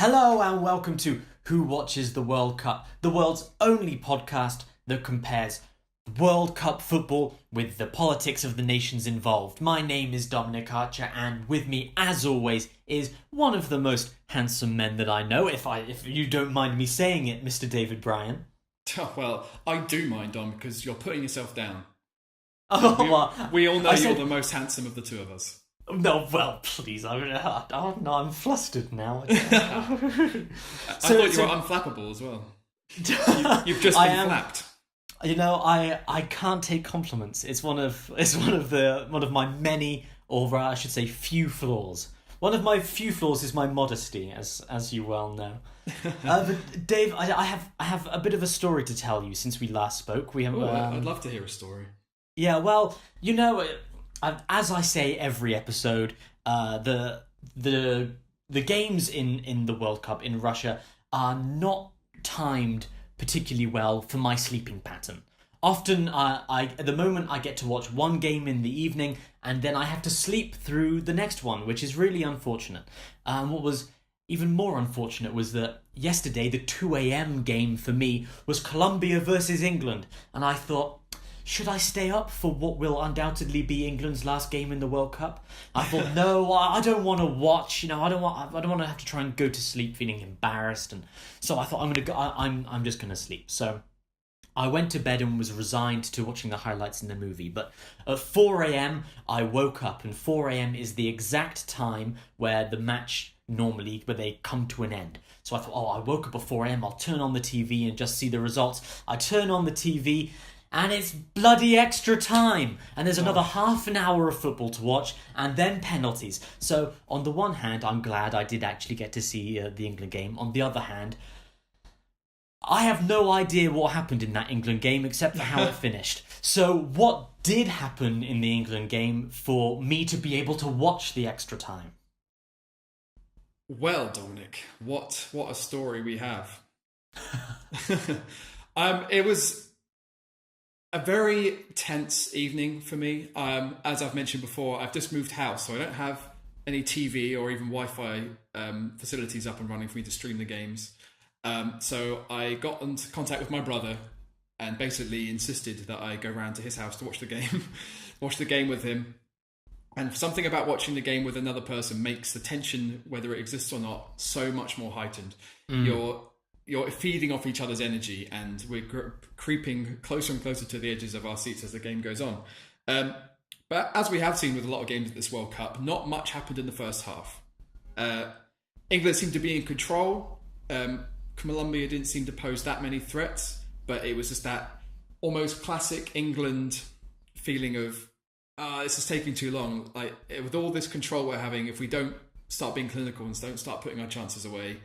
Hello and welcome to Who Watches the World Cup, the world's only podcast that compares World Cup football with the politics of the nations involved. My name is Dominic Archer, and with me, as always, is one of the most handsome men that I know, if you don't mind me saying it, Mr. David Bryan. Well, I do mind, Dom, because you're putting yourself down. We all know you're the most handsome of the two of us. No, well, please. I'm flustered now. I thought you were unflappable as well. You've just been flapped. You know, I can't take compliments. It's one of my many, or I should say, few flaws. One of my few flaws is my modesty, as you well know. But Dave, I have a bit of a story to tell you since we last spoke. I'd love to hear a story. Yeah, well, you know, as I say every episode, the games in the World Cup in Russia are not timed particularly well for my sleeping pattern. Often, at the moment, I get to watch one game in the evening, and then I have to sleep through the next one, which is really unfortunate. What was even more unfortunate was that yesterday, the 2 a.m. game for me was Colombia versus England, and I thought, should I stay up for what will undoubtedly be England's last game in the World Cup? I thought, no, I don't want to watch. You know, I don't want to have to try and go to sleep feeling embarrassed, and so I thought I'm just gonna sleep. So I went to bed and was resigned to watching the highlights in the movie. But at 4 a.m. I woke up, and 4 a.m. is the exact time where the match where they come to an end. So I thought, I woke up at 4 a.m. I'll turn on the TV and just see the results. I turn on the TV. And it's bloody extra time. And there's another half an hour of football to watch, and then penalties. So, on the one hand, I'm glad I did actually get to see the England game. On the other hand, I have no idea what happened in that England game except for how it finished. So, what did happen in the England game for me to be able to watch the extra time? Well, Dominic, what a story we have. It was a very tense evening for me. As I've mentioned before, I've just moved house, so I don't have any TV or even Wi-Fi facilities up and running for me to stream the games. So I got into contact with my brother and basically insisted that I go round to his house to watch the game, watch the game with him. And something about watching the game with another person makes the tension, whether it exists or not, so much more heightened. You're feeding off each other's energy, and we're creeping closer and closer to the edges of our seats as the game goes on. But as we have seen with a lot of games at this World Cup, not much happened in the first half. England seemed to be in control. Colombia didn't seem to pose that many threats, but it was just that almost classic England feeling of, this is taking too long. Like, with all this control we're having, if we don't start being clinical and don't start putting our chances away,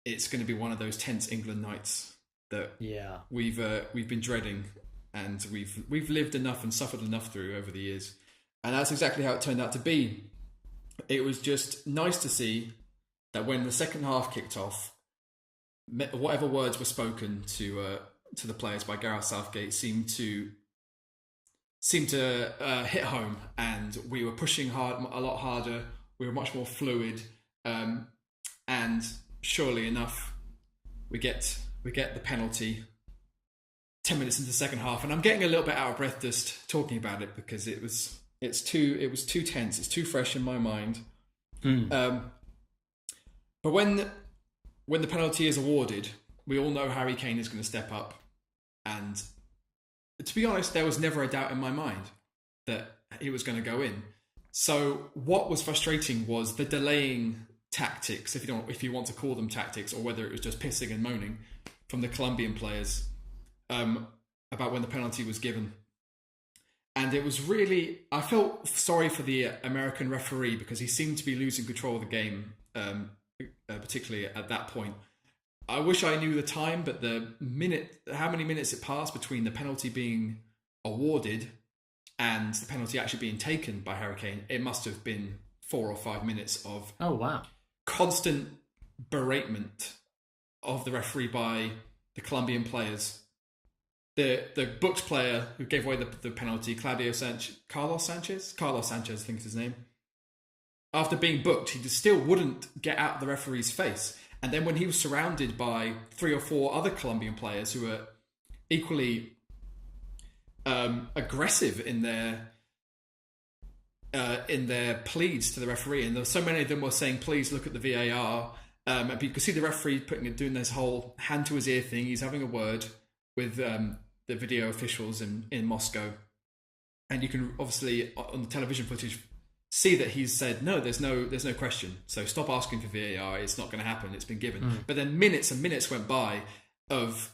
it's going to be one of those tense England nights that we've been dreading, and we've lived enough and suffered enough through over the years, and that's exactly how it turned out to be. It was just nice to see that when the second half kicked off, whatever words were spoken to the players by Gareth Southgate seemed to hit home, and we were pushing hard, a lot harder. We were much more fluid, and surely enough, we get the penalty 10 minutes into the second half, and I'm getting a little bit out of breath just talking about it because it was too tense. It's too fresh in my mind. But when the penalty is awarded, we all know Harry Kane is going to step up, and to be honest, there was never a doubt in my mind that he was going to go in. So what was frustrating was the delaying tactics, if you want to call them tactics, or whether it was just pissing and moaning from the Colombian players about when the penalty was given. And it was really, I felt sorry for the American referee because he seemed to be losing control of the game, particularly at that point. I wish I knew the time, but how many minutes it passed between the penalty being awarded and the penalty actually being taken by Harry Kane, it must have been 4 or 5 minutes of constant beratement of the referee by the Colombian players. The booked player who gave away the penalty, Carlos Sanchez, I think is his name. After being booked, he just still wouldn't get out of the referee's face. And then when he was surrounded by 3 or 4 other Colombian players who were equally aggressive in their pleads to the referee, and there were so many of them were saying, "Please look at the VAR." And you could see the referee doing this whole hand to his ear thing. He's having a word with the video officials in Moscow, and you can obviously on the television footage see that he's said, "No, there's no question. So stop asking for VAR. It's not going to happen. It's been given." But then minutes and minutes went by of,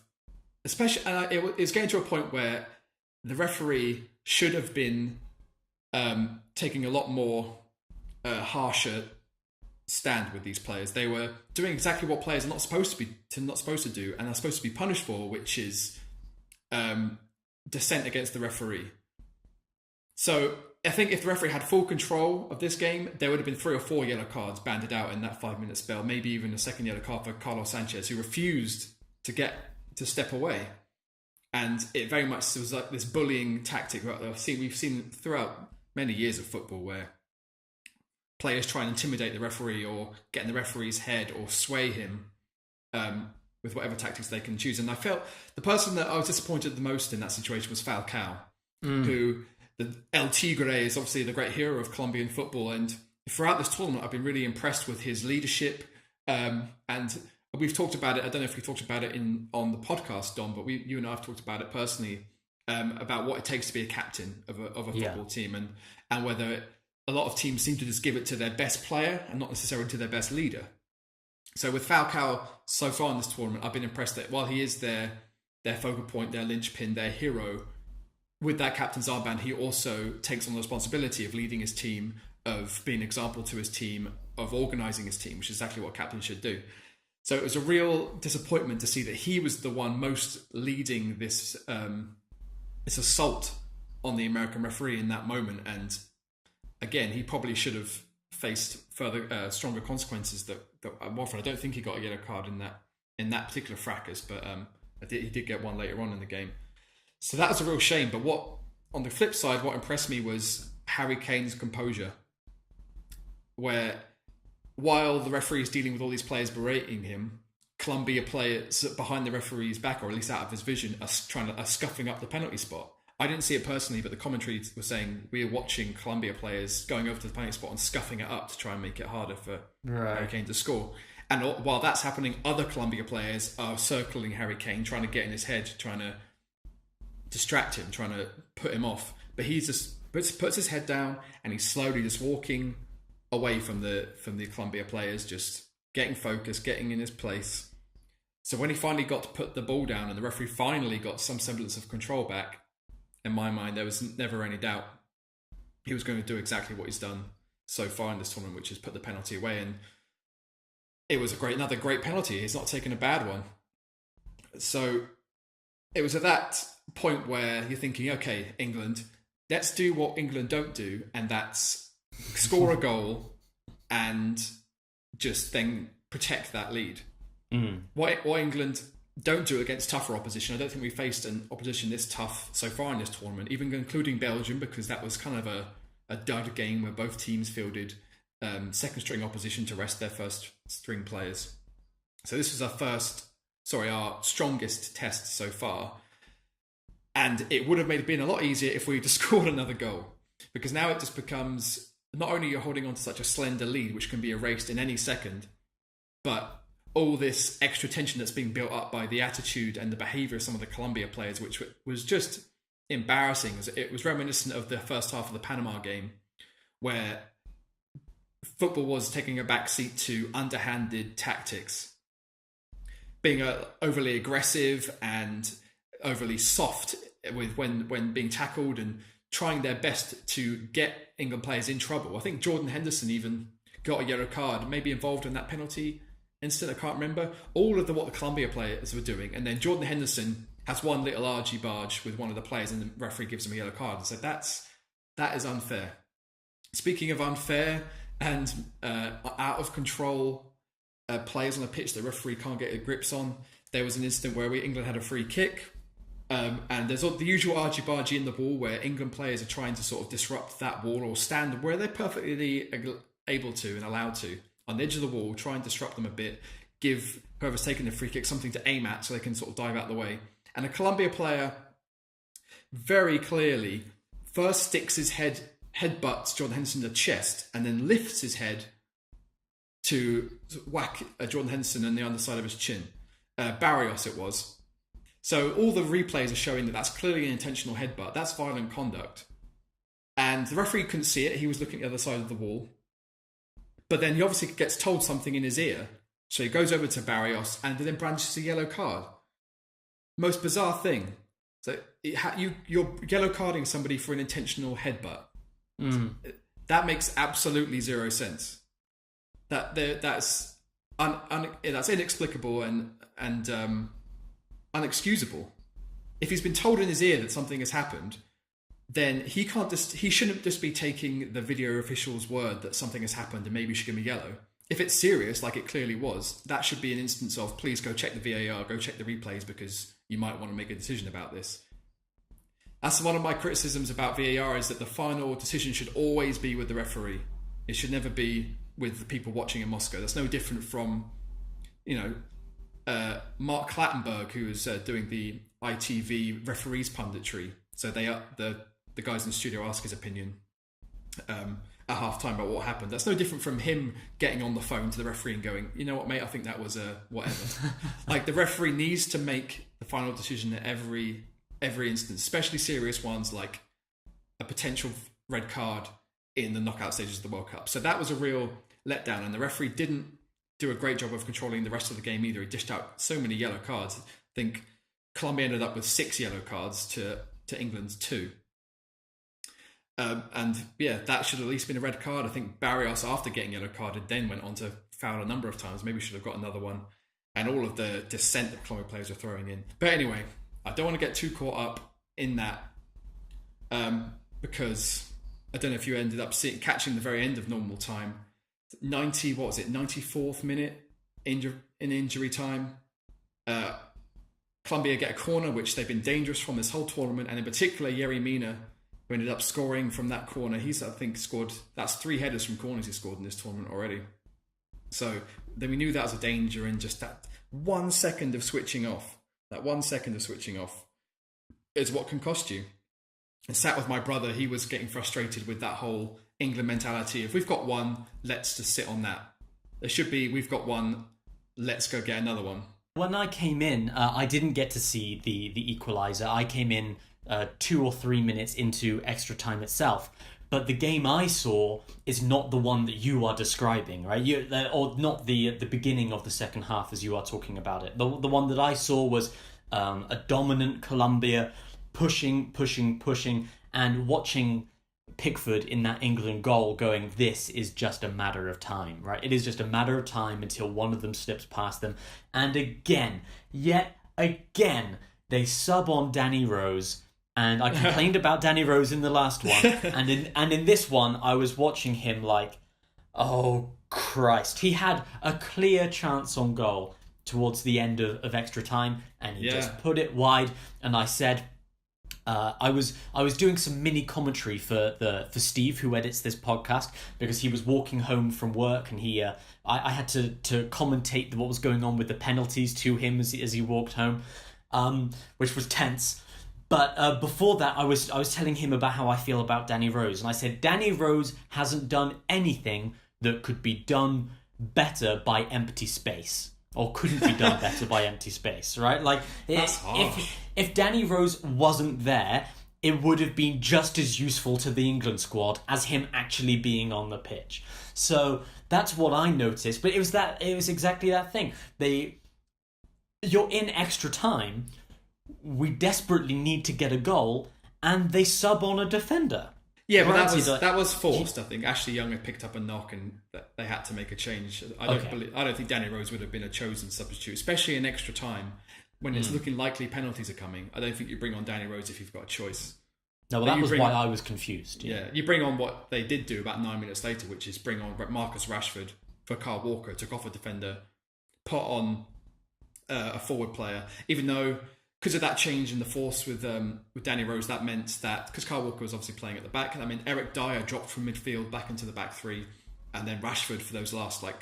especially, and it was getting to a point where the referee should have been taking a lot more harsher stand with these players. They were doing exactly what players are not supposed to do, and are supposed to be punished for, which is dissent against the referee. So I think if the referee had full control of this game, there would have been 3 or 4 yellow cards banded out in that 5-minute spell. Maybe even a second yellow card for Carlos Sanchez, who refused to step away. And it very much was like this bullying tactic that we've seen throughout many years of football, where players try and intimidate the referee or get in the referee's head or sway him with whatever tactics they can choose. And I felt the person that I was disappointed the most in that situation was Falcao, who the El Tigre is obviously the great hero of Colombian football. And throughout this tournament, I've been really impressed with his leadership. And we've talked about it. I don't know if we talked about it on the podcast, Dom, but you and I have talked about it personally, about what it takes to be a captain of a football team, and whether a lot of teams seem to just give it to their best player and not necessarily to their best leader. So with Falcao, so far in this tournament, I've been impressed that while he is their focal point, their linchpin, their hero, with that captain's armband, he also takes on the responsibility of leading his team, of being an example to his team, of organising his team, which is exactly what captain should do. So it was a real disappointment to see that he was the one most leading this assault on the American referee in that moment. And again, he probably should have faced further stronger consequences that Watford. I don't think he got a yellow card in that particular fracas, but he did get one later on in the game. So that was a real shame. But on the flip side, what impressed me was Harry Kane's composure, where while the referee is dealing with all these players berating him, Colombia players behind the referee's back, or at least out of his vision, are scuffing up the penalty spot. I didn't see it personally, but the commentary was saying we are watching Colombia players going over to the penalty spot and scuffing it up to try and make it harder for Harry Kane to score. And while that's happening, other Colombia players are circling Harry Kane, trying to get in his head, trying to distract him, trying to put him off. But he just puts his head down, and he's slowly just walking away from the Colombia players, just getting focused, getting in his place. So when he finally got to put the ball down and the referee finally got some semblance of control back, in my mind, there was never any doubt he was going to do exactly what he's done so far in this tournament, which is put the penalty away. And it was another great penalty. He's not taken a bad one. So it was at that point where you're thinking, okay, England, let's do what England don't do, and that's score a goal and just then protect that lead. What England don't do against tougher opposition. I don't think we faced an opposition this tough so far in this tournament, even including Belgium, because that was kind of a dud game where both teams fielded second string opposition to rest their first string players. So this was our strongest test so far. And it would have been a lot easier if we just scored another goal, because now it just becomes, not only you're holding on to such a slender lead, which can be erased in any second, but all this extra tension that's being built up by the attitude and the behaviour of some of the Colombia players, which was just embarrassing. It was reminiscent of the first half of the Panama game, where football was taking a backseat to underhanded tactics, being overly aggressive and overly soft when being tackled, and trying their best to get England players in trouble. I think Jordan Henderson even got a yellow card, maybe involved in that penalty incident, I can't remember. All of what the Colombia players were doing, and then Jordan Henderson has one little argy-barge with one of the players, and the referee gives him a yellow card. So that is unfair. Speaking of unfair and out of control players on the pitch the referee can't get their grips on, there was an incident where England had a free kick, and there's the usual argy-bargy in the wall where England players are trying to sort of disrupt that wall or stand where they're perfectly able to and allowed to, on the edge of the wall, try and disrupt them a bit, give whoever's taking the free kick something to aim at so they can sort of dive out the way. And a Colombia player very clearly first sticks his headbutts Jordan Henderson in the chest and then lifts his head to whack Jordan Henderson on the underside of his chin. Barrios it was. So all the replays are showing that that's clearly an intentional headbutt. That's violent conduct. And the referee couldn't see it. He was looking at the other side of the wall. But then he obviously gets told something in his ear. So he goes over to Barrios and then brandishes a yellow card. Most bizarre thing. So you're yellow carding somebody for an intentional headbutt. That makes absolutely zero sense. That's inexplicable and unexcusable. If he's been told in his ear that something has happened, then he shouldn't just be taking the video official's word that something has happened and maybe you should give me yellow. If it's serious, like it clearly was, that should be an instance of please go check the VAR, go check the replays because you might want to make a decision about this. That's one of my criticisms about VAR, is that the final decision should always be with the referee. It should never be with the people watching in Moscow. That's no different from, Mark Clattenburg, who was doing the ITV referees punditry. So the guys in the studio ask his opinion at half-time about what happened. That's no different from him getting on the phone to the referee and going, you know what, mate, I think that was whatever. Like, the referee needs to make the final decision at every instance, especially serious ones like a potential red card in the knockout stages of the World Cup. So that was a real letdown, and the referee didn't do a great job of controlling the rest of the game either. He dished out so many yellow cards. I think Colombia ended up with 6 yellow cards to England's 2. That should at least been a red card. I think Barrios, after getting yellow carded, then went on to foul a number of times. Maybe should have got another one. And all of the dissent that Colombia players were throwing in. But anyway, I don't want to get too caught up in that because I don't know if you ended up catching the very end of normal time. 94th minute in injury time. Colombia get a corner, which they've been dangerous from this whole tournament, and in particular Yerry Mina, who ended up scoring from that corner. He's, I think, that's 3 headers from corners he scored in this tournament already. So then we knew that was a danger, and just that 1 second of switching off. That 1 second of switching off is what can cost you. I sat with my brother. He was getting frustrated with that whole England mentality. If we've got one, let's just sit on that. There should be, we've got one, let's go get another one. When I came in, I didn't get to see the equaliser. I came in 2 or 3 minutes into extra time itself. But the game I saw is not the one that you are describing, right? Or not the beginning of the second half as you are talking about it. The one that I saw was a dominant Colombia pushing, and watching Pickford in that England goal going, this is just a matter of time, right? It is just a matter of time until one of them slips past them. And yet again, they sub on Danny Rose. And I complained about Danny Rose in the last one. and in this one, I was watching him like, oh, Christ. He had a clear chance on goal towards the end of extra time, and he just put it wide. And I said, I was doing some mini commentary for Steve, who edits this podcast, because he was walking home from work, and I had to commentate what was going on with the penalties to him as he walked home, which was tense. But before that, I was telling him about how I feel about Danny Rose, and I said Danny Rose hasn't done anything that could be done better by empty space, or couldn't be done better by empty space, right? Like, if Danny Rose wasn't there, it would have been just as useful to the England squad as him actually being on the pitch. So that's what I noticed. But it was exactly that thing. You're in extra time. We desperately need to get a goal, and they sub on a defender. Yeah, but that was forced. I think Ashley Young had picked up a knock, and they had to make a change. I don't think Danny Rose would have been a chosen substitute, especially in extra time when it's looking likely penalties are coming. I don't think you bring on Danny Rose if you've got a choice. No, well, that was why I was confused. Yeah, you bring on what they did do about 9 minutes later, which is bring on Marcus Rashford for Kyle Walker, took off a defender, put on a forward player, even though, because of that change in the force with Danny Rose, that meant that, because Kyle Walker was obviously playing at the back, that meant Eric Dyer dropped from midfield back into the back 3, and then Rashford for those last less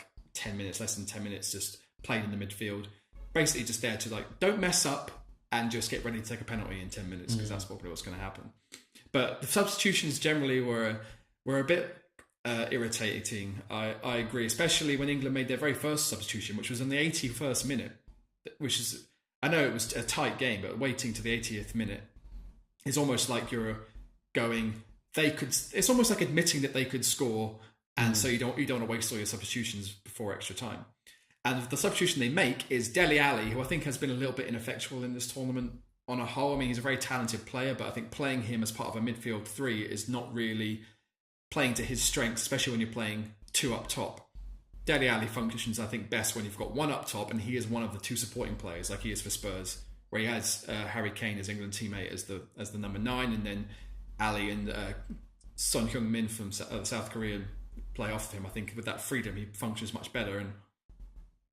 than 10 minutes, just played in the midfield, basically just there to like, don't mess up and just get ready to take a penalty in 10 minutes because that's probably what's going to happen. But the substitutions generally were a bit irritating. I agree, especially when England made their very first substitution, which was in the 81st minute, which is, I know it was a tight game, but waiting to the 80th minute is almost like you're going, it's almost like admitting that they could score, and so you don't want to waste all your substitutions before extra time. And the substitution they make is Dele Alli, who I think has been a little bit ineffectual in this tournament on a whole. I mean, he's a very talented player, but I think playing him as part of a midfield three is not really playing to his strengths, especially when you're playing two up top. Dele Alli functions, I think, best when you've got one up top, and he is one of the two supporting players, like he is for Spurs, where he has Harry Kane, his England teammate, as the number 9, and then Ali and Son Heung-min from South Korea play off him. I think with that freedom, he functions much better, and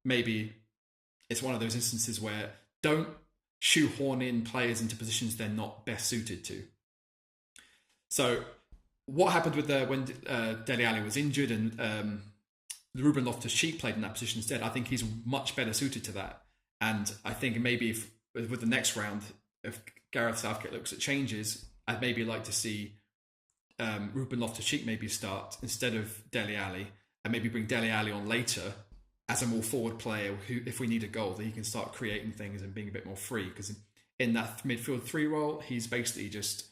maybe it's one of those instances where don't shoehorn in players into positions they're not best suited to. So what happened with when Dele Alli was injured and Ruben Loftus-Cheek played in that position instead, I think he's much better suited to that. And I think maybe with the next round, if Gareth Southgate looks at changes, I'd maybe like to see Ruben Loftus-Cheek maybe start instead of Dele Alli, and maybe bring Dele Alli on later as a more forward player who, if we need a goal, that he can start creating things and being a bit more free. Because in that midfield three role, he's basically just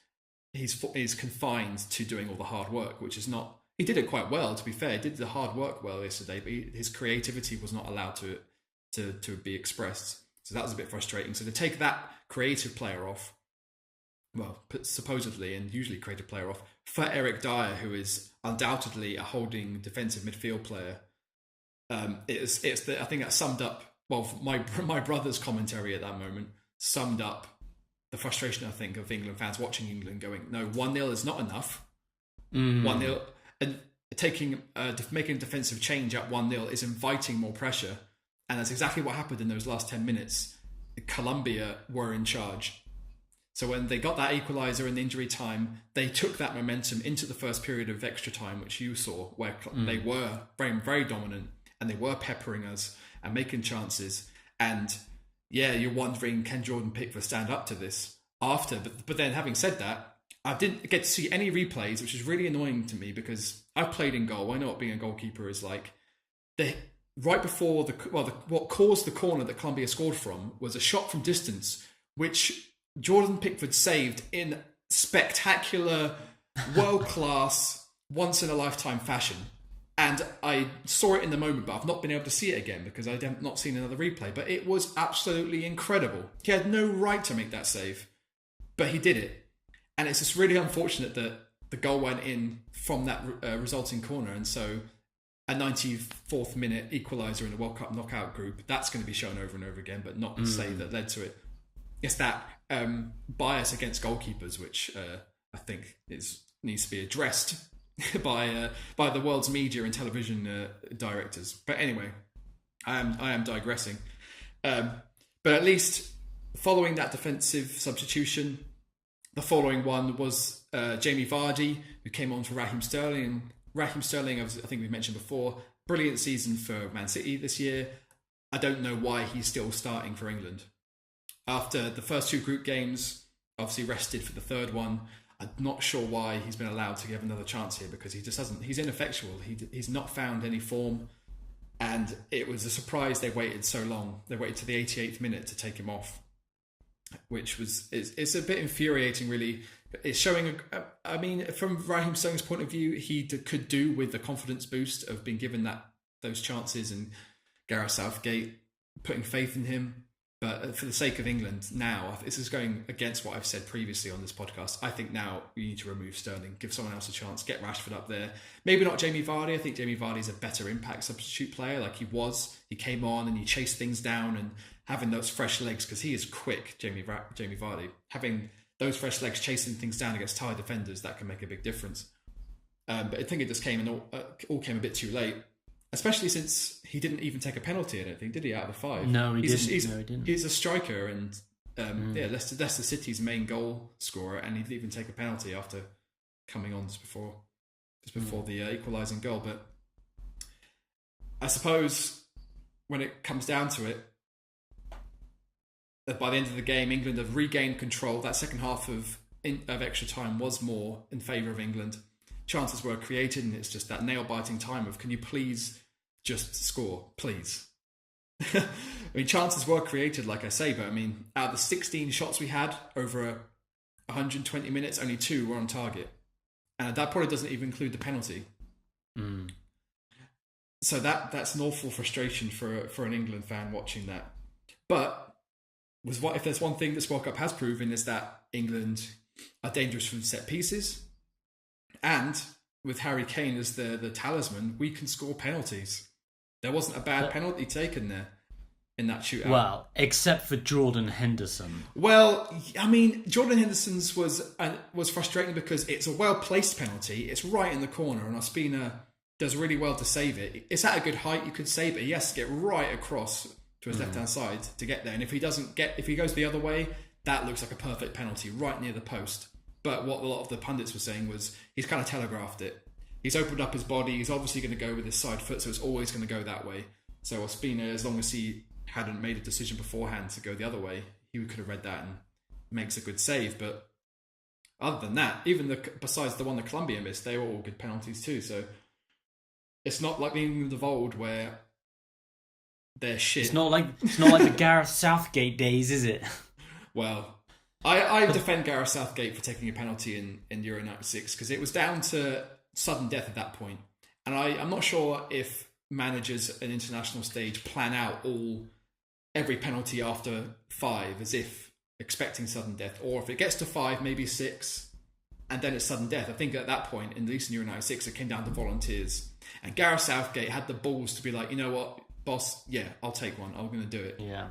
he's confined to doing all the hard work, which is not. He did it quite well, to be fair. He did the hard work well yesterday, but his creativity was not allowed to be expressed. So that was a bit frustrating. So to take that creative player off, well, supposedly and usually creative player off, for Eric Dyer, who is undoubtedly a holding defensive midfield player, I think that summed up, well, my brother's commentary at that moment summed up the frustration, I think, of England fans watching England going, no, 1-0 is not enough. 1-0, and making a defensive change at 1-0 is inviting more pressure. And that's exactly what happened in those last 10 minutes. Colombia were in charge. So when they got that equaliser in injury time, they took that momentum into the first period of extra time, which you saw, where they were very, very dominant, and they were peppering us and making chances. And yeah, you're wondering, can Jordan Pickford stand up to this after? But then having said that, I didn't get to see any replays, which is really annoying to me because I've played in goal. I know what being a goalkeeper is like. Right before what caused the corner that Colombia scored from was a shot from distance, which Jordan Pickford saved in spectacular, world-class, once-in-a-lifetime fashion. And I saw it in the moment, but I've not been able to see it again because I've not seen another replay. But it was absolutely incredible. He had no right to make that save, but he did it. And it's just really unfortunate that the goal went in from that resulting corner. And so a 94th minute equaliser in the World Cup knockout group, that's going to be shown over and over again, but not the save that led to it. It's that bias against goalkeepers, which I think needs to be addressed by the world's media and television directors. But anyway, I am digressing. But at least following that defensive substitution, the following one was Jamie Vardy, who came on for Raheem Sterling. And Raheem Sterling, I think we mentioned before, brilliant season for Man City this year. I don't know why he's still starting for England. After the first two group games, obviously rested for the third one. I'm not sure why he's been allowed to give another chance here because he just hasn't. He's ineffectual. He's not found any form, and it was a surprise they waited so long. They waited to the 88th minute to take him off, which it's a bit infuriating, really. It's showing. I mean, from Raheem Sterling's point of view, he could do with the confidence boost of being given those chances and Gareth Southgate putting faith in him. But for the sake of England now, this is going against what I've said previously on this podcast. I think now we need to remove Sterling, give someone else a chance, get Rashford up there. Maybe not Jamie Vardy. I think Jamie Vardy's a better impact substitute player like he was. He came on and he chased things down and having those fresh legs, because he is quick, Jamie Vardy. Having those fresh legs chasing things down against tired defenders, that can make a big difference. But I think it just came and all came a bit too late. Especially since he didn't even take a penalty, I don't think, did he, out of the 5? No, he didn't. He's a striker and Leicester City's main goal scorer, and he didn't even take a penalty after coming on just before the equalising goal. But I suppose when it comes down to it, that by the end of the game, England have regained control. That second half of extra time was more in favour of England. Chances were created, and it's just that nail-biting time of, can you please just score, please? I mean, chances were created, like I say, but I mean, out of the 16 shots we had over 120 minutes, only 2 were on target. And that probably doesn't even include the penalty. Mm. So that's an awful frustration for an England fan watching that. But if there's one thing this World Cup has proven, is that England are dangerous from set pieces. And with Harry Kane as the talisman, we can score penalties. There wasn't a bad penalty taken there in that shootout. Well, except for Jordan Henderson. Well, I mean, Jordan Henderson's was frustrating because it's a well-placed penalty. It's right in the corner, and Ospina does really well to save it. It's at a good height, you could save it. He has to get right across to his left-hand side to get there. And if he goes the other way, that looks like a perfect penalty right near the post. But what a lot of the pundits were saying was he's kind of telegraphed it. He's opened up his body. He's obviously going to go with his side foot, so it's always going to go that way. So Ospina, as long as he hadn't made a decision beforehand to go the other way, he could have read that and makes a good save. But other than that, even besides the one that Colombia missed, they were all good penalties too. So it's not like the England of old where they're shit. It's not like the Gareth Southgate days, is it? Well, I defend Gareth Southgate for taking a penalty in Euro 96 because it was down to sudden death at that point. And I'm not sure if managers at an international stage plan out every penalty after 5 as if expecting sudden death, or if it gets to 5, maybe 6, and then it's sudden death. I think at that point, at least in Euro 96, it came down to volunteers. And Gareth Southgate had the balls to be like, you know what, boss, yeah, I'll take one. I'm going to do it. Yeah.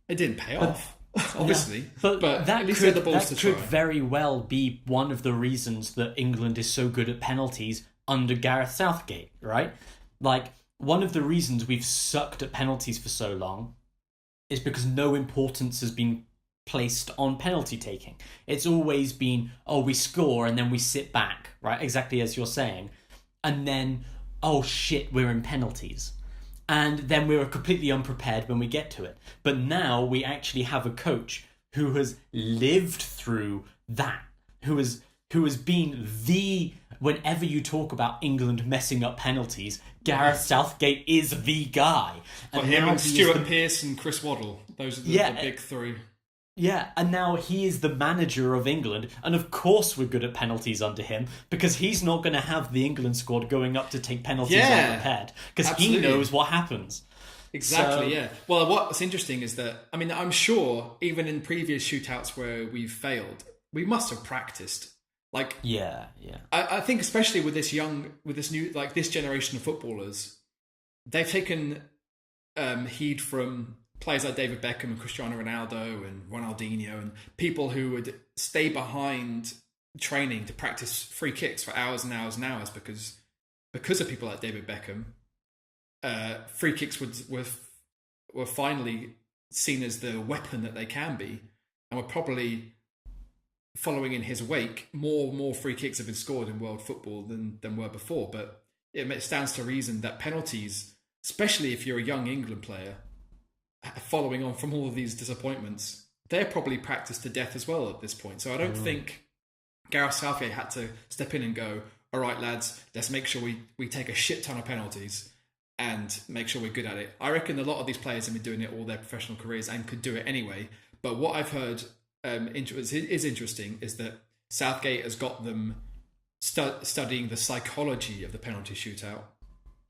It didn't pay off, obviously. Yeah. But at least he had the balls to try. Could very well be one of the reasons that England is so good at penalties under Gareth Southgate, right? Like, one of the reasons we've sucked at penalties for so long is because no importance has been placed on penalty taking. It's always been, oh, we score and then we sit back, right? Exactly as you're saying. And then, oh shit, we're in penalties. And then we're completely unprepared when we get to it. But now we actually have a coach who has lived through that, who has been whenever you talk about England messing up penalties, Gareth Southgate is the guy. And him and Stuart Pearce and Chris Waddle, those are the big 3. Yeah, and now he is the manager of England, and of course we're good at penalties under him, because he's not going to have the England squad going up to take penalties unprepared, because he knows what happens. Exactly, yeah. Well, what's interesting is that, I mean, I'm sure even in previous shootouts where we've failed, we must have practiced. Like, yeah. I think especially with this new, like this generation of footballers, they've taken heed from players like David Beckham and Cristiano Ronaldo and Ronaldinho and people who would stay behind training to practice free kicks for hours and hours and hours because of people like David Beckham. Free kicks were finally seen as the weapon that they can be, and were probably following in his wake. More free kicks have been scored in world football than were before, but it stands to reason that penalties, especially if you're a young England player, following on from all of these disappointments, they're probably practiced to death as well at this point. So I don't think Gareth Southgate had to step in and go, all right, lads, let's make sure we take a shit ton of penalties and make sure we're good at it. I reckon a lot of these players have been doing it all their professional careers and could do it anyway. But what I've heard is interesting is that Southgate has got them studying the psychology of the penalty shootout.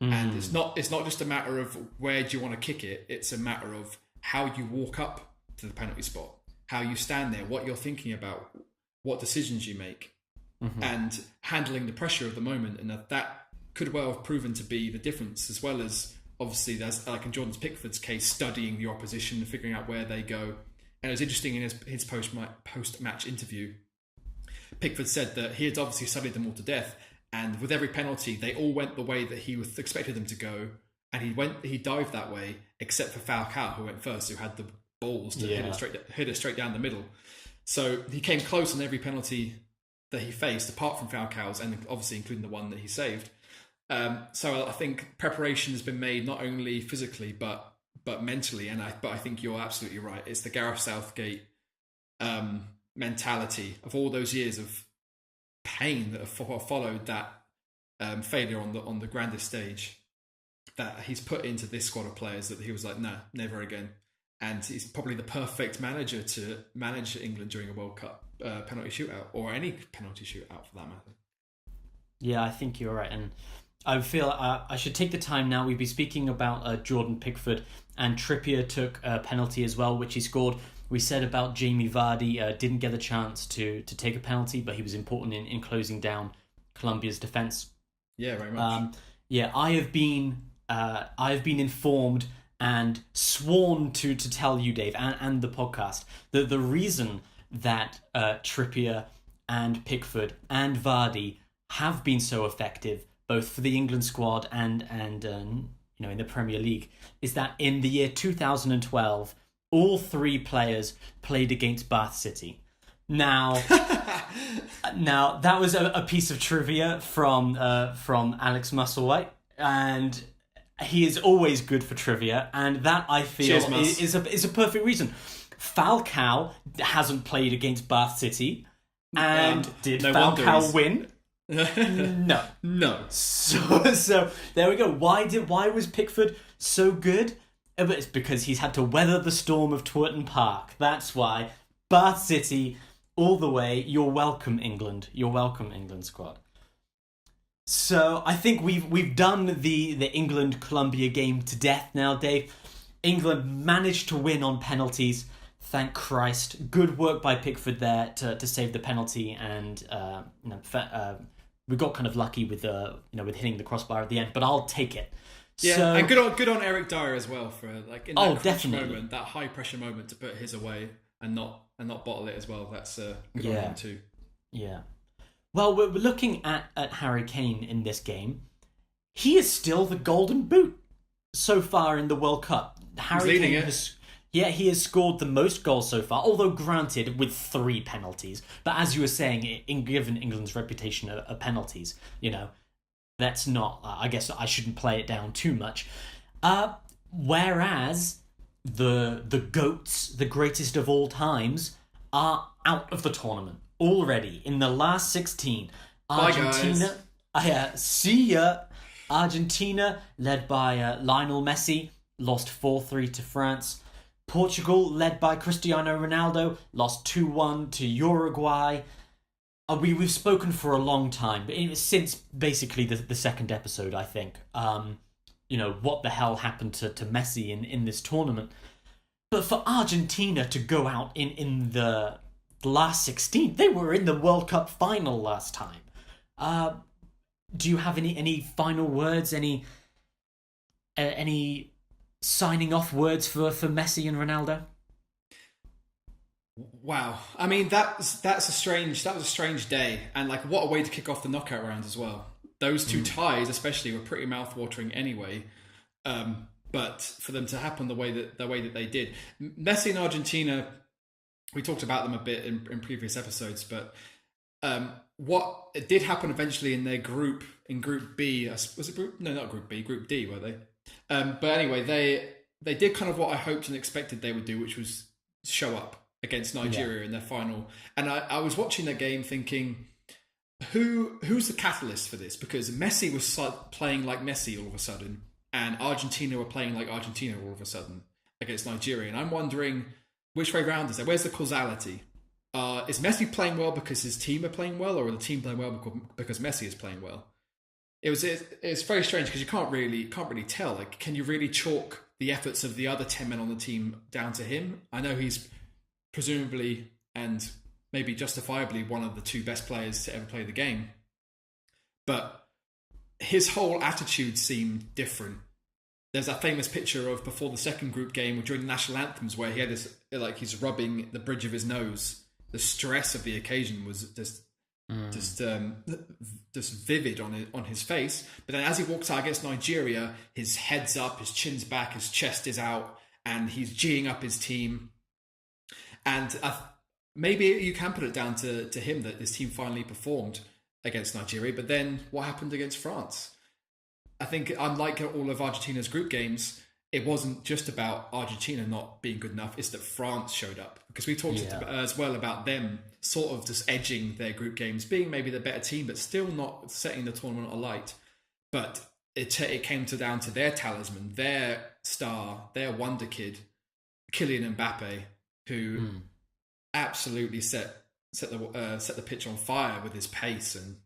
And it's not just a matter of where do you want to kick it. It's a matter of how you walk up to the penalty spot, how you stand there, what you're thinking about, what decisions you make, and handling the pressure of the moment. And that could well have proven to be the difference, as well as obviously there's, like in Jordan Pickford's case, studying the opposition and figuring out where they go. And it was interesting in his post-match interview, Pickford said that he had obviously studied them all to death. And with every penalty, they all went the way that he expected them to go, and he dived that way, except for Falcao, who went first, who had the balls to hit it straight down the middle. So he came close on every penalty that he faced, apart from Falcao's, and obviously including the one that he saved. So I think preparation has been made not only physically but mentally, but I think you're absolutely right. It's the Gareth Southgate mentality of all those years of pain that have followed that failure on the grandest stage that he's put into this squad of players that he was like, nah, never again. And he's probably the perfect manager to manage England during a World Cup penalty shootout, or any penalty shootout for that matter. Yeah, I think you're right. And I feel I should take the time now. We'll be speaking about Jordan Pickford, and Trippier took a penalty as well, which he scored. We said about Jamie Vardy, didn't get a chance to take a penalty, but he was important in closing down Colombia's defence. Yeah, very much. I have been informed and sworn to tell you, Dave, and the podcast, that the reason that Trippier and Pickford and Vardy have been so effective, both for the England squad and in the Premier League, is that in the year 2012, all three players played against Bath City. Now, that was a piece of trivia from Alex Musselwhite, and he is always good for trivia, and that I feel is a perfect reason. Falcao hasn't played against Bath City, and did Falcao win? No. So there we go. Why was Pickford so good? It's because he's had to weather the storm of Twerton Park. That's why. Bath City, all the way. You're welcome, England. You're welcome, England squad. So I think we've done the England-Colombia game to death now, Dave. England managed to win on penalties. Thank Christ. Good work by Pickford there to save the penalty, and we got kind of lucky with with hitting the crossbar at the end. But I'll take it. Yeah, so, and good on Eric Dyer as well for in that definitely moment, that high pressure moment, to put his away and not bottle it as well. That's good on him too. Yeah. Well, we're looking at Harry Kane in this game. He is still the golden boot so far in the World Cup. Harry Kane he has scored the most goals so far, although granted with 3 penalties. But as you were saying, given England's reputation of penalties, that's not. I guess I shouldn't play it down too much. Whereas the GOATs, the greatest of all times, are out of the tournament already in the last 16. Argentina. See ya. Argentina, led by Lionel Messi, lost 4-3 to France. Portugal, led by Cristiano Ronaldo, lost 2-1 to Uruguay. We've spoken for a long time, since basically the second episode, I think. What the hell happened to Messi in this tournament? But for Argentina to go out in the last 16, they were in the World Cup final last time. Do you have any final words? Any signing off words for Messi and Ronaldo? Wow, I mean that was a strange day, and what a way to kick off the knockout rounds as well. Those two ties, especially, were pretty mouth-watering anyway. But for them to happen the way that they did, Messi and Argentina, we talked about them a bit in previous episodes, but what it did happen eventually in their group, in Group B, was it Group? No, not Group B, Group D, were they? But anyway, they did kind of what I hoped and expected they would do, which was show up against Nigeria in their final. And I was watching that game thinking, who's the catalyst for this? Because Messi was playing like Messi all of a sudden, and Argentina were playing like Argentina all of a sudden against Nigeria. And I'm wondering, which way round is there? Where's the causality? Is Messi playing well because his team are playing well, or are the team playing well because Messi is playing well? It's very strange because you can't really tell. Can you really chalk the efforts of the other 10 men on the team down to him? I know he's presumably and maybe justifiably one of the 2 best players to ever play the game, but his whole attitude seemed different. There's that famous picture of before the second group game during the national anthems where he had this, he's rubbing the bridge of his nose. The stress of the occasion was just vivid on his face. But then as he walks out against Nigeria, his head's up, his chin's back, his chest is out, and he's geeing up his team. And maybe you can put it down to him that his team finally performed against Nigeria. But then what happened against France? I think unlike all of Argentina's group games, it wasn't just about Argentina not being good enough. It's that France showed up, because we talked as well about them sort of just edging their group games, being maybe the better team, but still not setting the tournament alight. But it came down to their talisman, their star, their wonder kid, Kylian Mbappe, who absolutely set the pitch on fire with his pace, and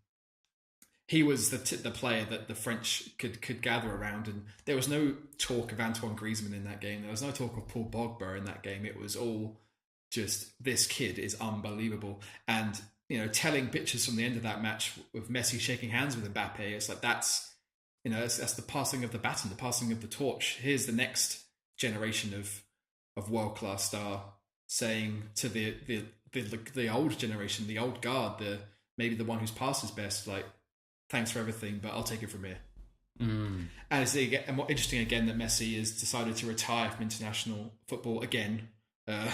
he was the player that the French could gather around. And there was no talk of Antoine Griezmann in that game. There was no talk of Paul Pogba in that game. It was all just, this kid is unbelievable. And telling pictures from the end of that match with Messi shaking hands with Mbappe, it's like that's the passing of the baton, the passing of the torch. Here's the next generation of world-class star saying to the old generation, the old guard, maybe the one who's past his best, like, thanks for everything, but I'll take it from here. And more interesting again that Messi has decided to retire from international football again. I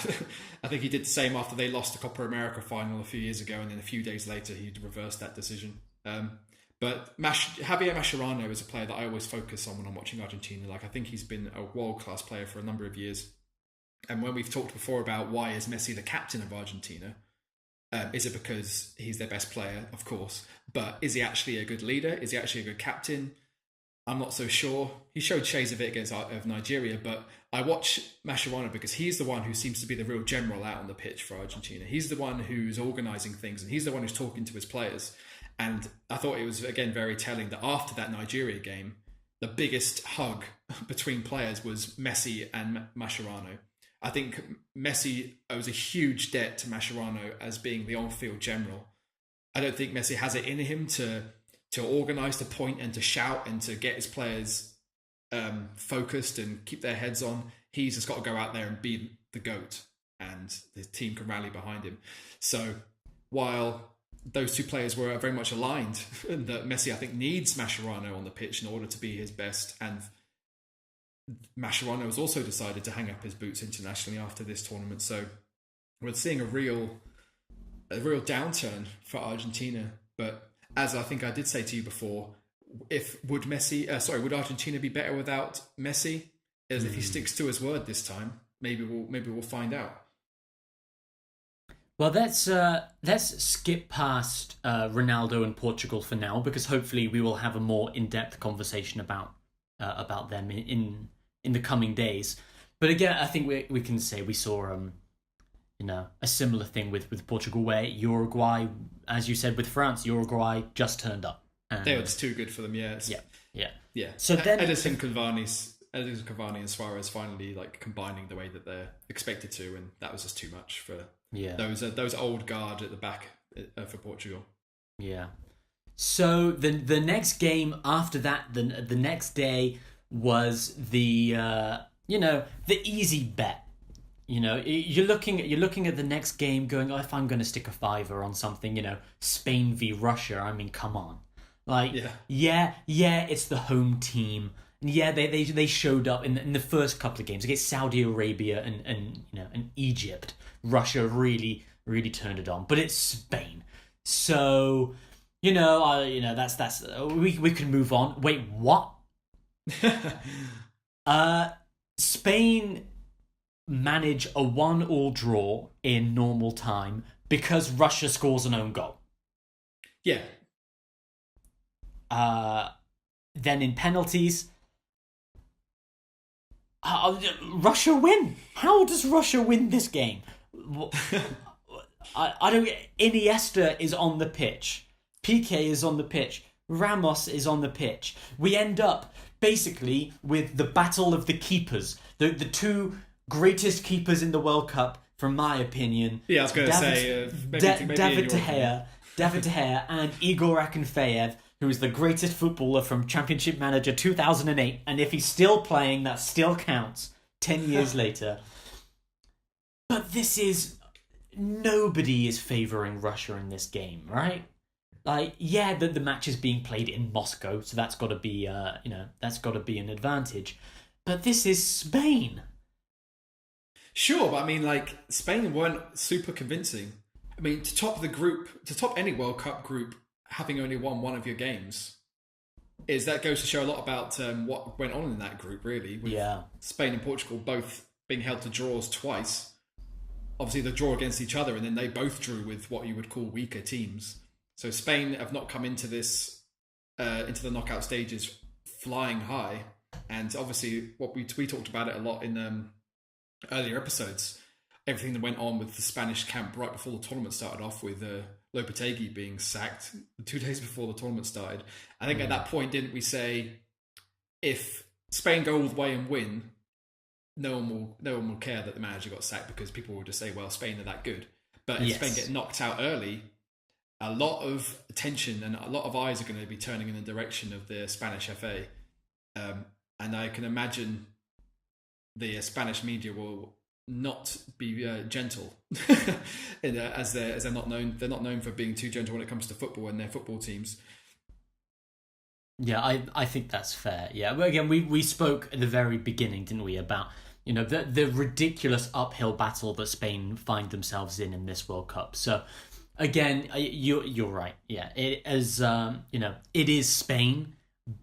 think he did the same after they lost the Copa America final a few years ago, and then a few days later he'd reversed that decision. But Javier Mascherano is a player that I always focus on when I'm watching Argentina. Like, I think he's been a world-class player for a number of years. And when we've talked before about why is Messi the captain of Argentina, is it because he's their best player? Of course. But is he actually a good leader? Is he actually a good captain? I'm not so sure. He showed shades of it against Nigeria, but I watch Mascherano because he's the one who seems to be the real general out on the pitch for Argentina. He's the one who's organising things, and he's the one who's talking to his players. And I thought it was, again, very telling that after that Nigeria game, the biggest hug between players was Messi and Mascherano. I think Messi owes a huge debt to Mascherano as being the on-field general. I don't think Messi has it in him to organise, to point and to shout and to get his players focused and keep their heads on. He's just got to go out there and be the GOAT, and the team can rally behind him. So while those two players were very much aligned, that Messi, I think, needs Mascherano on the pitch in order to be his best, and Mascherano has also decided to hang up his boots internationally after this tournament. So we're seeing a real downturn for Argentina. But as I think I did say to you before, would Argentina be better without Messi? As if he sticks to his word this time, maybe we'll find out. Well, let's skip past Ronaldo and Portugal for now, because hopefully we will have a more in-depth conversation about them in the coming days. But again, I think we can say we saw a similar thing with Portugal, where Uruguay, as you said with France, Uruguay just turned up. They were just too good for them. Yeah. So then Edison Cavani and Suarez finally combining the way that they're expected to, and that was just too much for those old guard at the back for Portugal. Yeah. So the next game after that, the next day was the easy bet. You're looking at the next game going, if I'm going to stick a fiver on something, Spain v Russia. I mean, come on. It's the home team. And they showed up in the first couple of games against Saudi Arabia and Egypt. Russia really turned it on, but it's Spain. So, that's we can move on. Wait, what? Spain manage a 1-1 draw in normal time because Russia scores an own goal. Yeah. Then in penalties, Russia win. How does Russia win this game? I don't. Iniesta is on the pitch. Piqué is on the pitch. Ramos is on the pitch. We end up basically with the battle of the keepers. The two greatest keepers in the World Cup, from my opinion. Yeah, I was going to say David De Gea and Igor Akinfeev, who is the greatest footballer from Championship Manager 2008, and if he's still playing, that still counts 10 years later. But nobody is favouring Russia in this game, right? The match is being played in Moscow, so that's got to be, an advantage. But this is Spain. Sure, but I mean, Spain weren't super convincing. I mean, to top any World Cup group, having only won one of your games, is that goes to show a lot about what went on in that group, really, with Spain and Portugal both being held to draws twice. Obviously, they draw against each other, and then they both drew with what you would call weaker teams. So Spain have not come into this into the knockout stages flying high, and obviously, what we talked about it a lot in earlier episodes. Everything that went on with the Spanish camp right before the tournament started off, with Lopetegui being sacked 2 days before the tournament started. I think at that point, didn't we say, if Spain go all the way and win, no one will care that the manager got sacked, because people will just say, well, Spain are that good. But if Spain get knocked out early, a lot of attention and a lot of eyes are going to be turning in the direction of the Spanish FA. And I can imagine the Spanish media will not be gentle, as they're not known. They're not known for being too gentle when it comes to football and their football teams. Yeah, I think that's fair. Yeah, but again, we spoke at the very beginning, didn't we, about the ridiculous uphill battle that Spain find themselves in this World Cup. So again, you're right. Yeah, it it is Spain,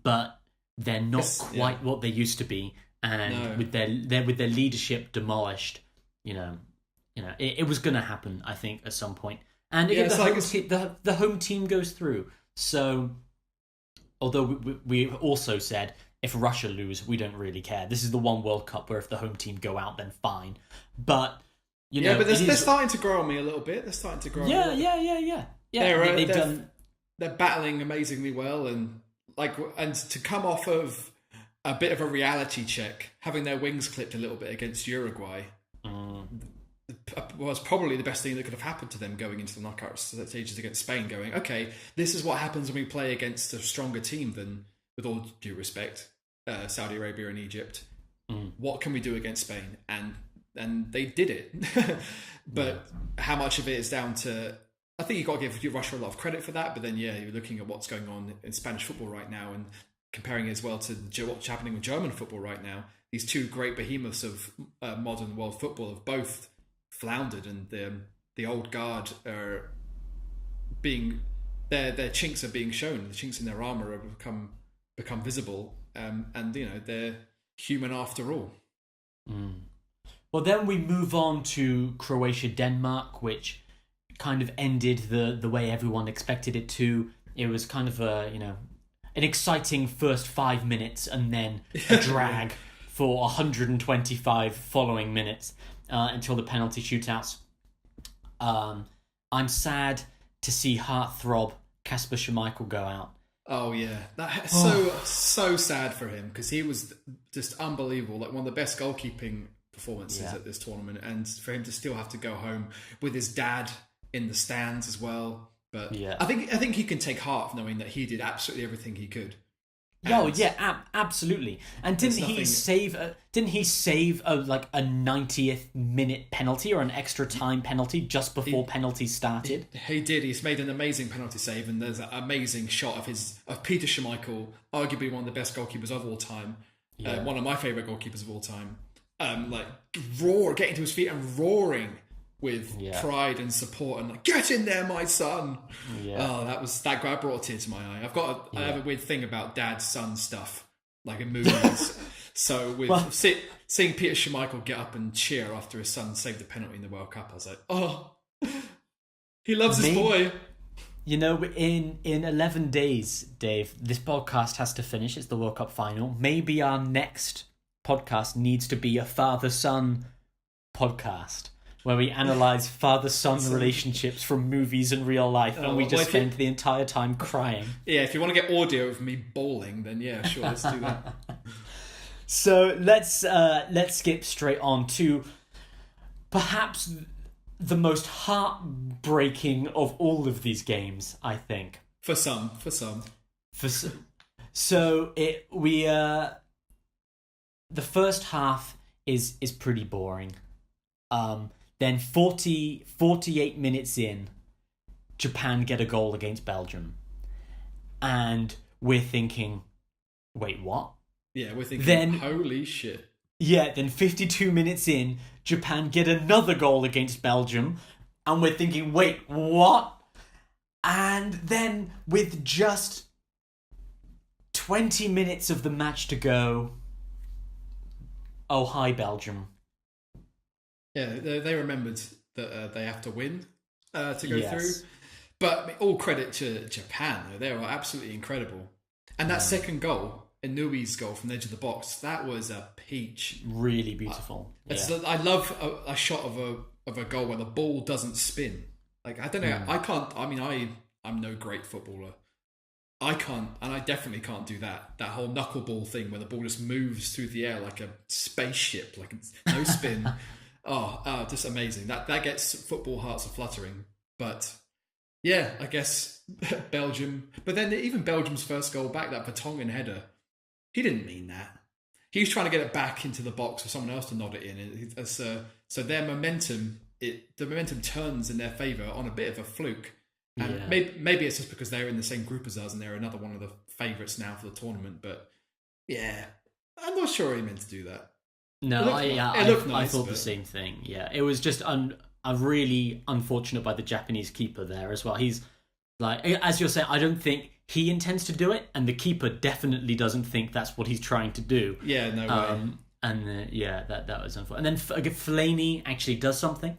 but they're not quite what they used to be. And with their leadership demolished, it was going to happen, I think, at some point. And again, the home team goes through. So, although we also said, if Russia lose, we don't really care. This is the one World Cup where if the home team go out, then fine. But but they're starting to grow on me a little bit. They're starting to grow. Yeah. They're battling amazingly well, and to come off of a bit of a reality check, having their wings clipped a little bit against Uruguay was probably the best thing that could have happened to them going into the knockout stages against Spain, going, okay, this is what happens when we play against a stronger team than, with all due respect, Saudi Arabia and Egypt. What can we do against Spain? And they did it. But how much of it is down to... I think you've got to give Russia a lot of credit for that, but then, you're looking at what's going on in Spanish football right now, and comparing it as well to what's happening with German football right now. These two great behemoths of modern world football have both floundered, and the old guard are being... Their chinks are being shown. The chinks in their armour have become visible, and they're human after all. Well, then we move on to Croatia-Denmark, which kind of ended the way everyone expected it to. It was kind of an exciting first 5 minutes, and then a drag for 125 following minutes until the penalty shootouts. I'm sad to see heartthrob Kasper Schmeichel go out. Oh yeah, that's so sad for him, because he was just unbelievable, like one of the best goalkeeping performances at this tournament, and for him to still have to go home with his dad in the stands as well. But I think he can take heart knowing that he did absolutely everything he could. Absolutely. And didn't he save a 90th minute penalty or an extra time penalty just before penalties started? He did. He's made an amazing penalty save, and there's an amazing shot of Peter Schmeichel, arguably one of the best goalkeepers of all time, one of my favourite goalkeepers of all time, getting to his feet and roaring with pride and support, and get in there, my son. That brought a tear to my eye. I have a weird thing about dad-son stuff, like in movies. So seeing Peter Schmeichel get up and cheer after his son saved the penalty in the World Cup, I was like, oh, he loves his boy. In 11 days, Dave, this podcast has to finish. It's the World Cup final. Maybe our next podcast needs to be a father-son podcast, where we analyse father-son relationships from movies and real life, and we just spend the entire time crying. Yeah, if you want to get audio of me bawling, then sure, let's do that. So let's skip straight on to perhaps the most heartbreaking of all of these games, I think. For some. So the first half is pretty boring. Then 48 minutes in, Japan get a goal against Belgium. And we're thinking, wait, what? Yeah, we're thinking, holy shit. Yeah, then 52 minutes in, Japan get another goal against Belgium. And we're thinking, wait, what? And then with just 20 minutes of the match to go. Oh, hi, Belgium. Yeah, they remembered that they have to win to go Yes. through. But all credit to Japan. They were absolutely incredible. And that second goal, Inui's goal from the edge of the box, that was a peach. Really beautiful. I love a shot of a goal where the ball doesn't spin. Like, I don't know. I can't. I mean, I'm no great footballer. I can't, and I definitely can't do that. That whole knuckleball thing where the ball just moves through the air like a spaceship, like no spin. Just amazing. That gets football hearts a-fluttering. But yeah, I guess Belgium. But then even Belgium's first goal back, that Vertonghen header, he didn't mean that. He was trying to get it back into the box for someone else to nod it in. So their momentum, the momentum turns in their favour on a bit of a fluke. And maybe it's just because they're in the same group as us and they're another one of the favourites now for the tournament. But yeah, I'm not sure he meant to do that. No, I thought but the same thing. Yeah, it was just really unfortunate by the Japanese keeper there as well. He's like, as you're saying, I don't think he intends to do it, and the keeper definitely doesn't think that's what he's trying to do. Yeah, no way. And that was unfortunate. And then Fellaini actually does something.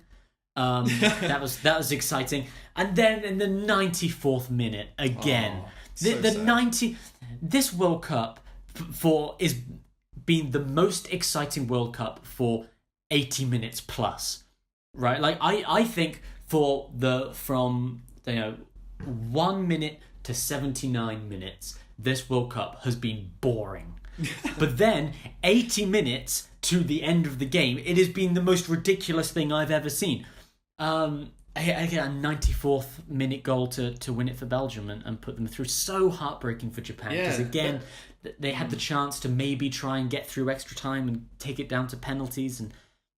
That was exciting. And then in the 94th minute again, this World Cup is been the most exciting World Cup for 80 minutes plus, right? Like I think from 1 minute to 79 minutes, this World Cup has been boring. But then 80 minutes to the end of the game, it has been the most ridiculous thing I've ever seen. Again, a 94th minute goal to win it for Belgium and put them through. So heartbreaking for Japan because again, they had the chance to maybe try and get through extra time and take it down to penalties and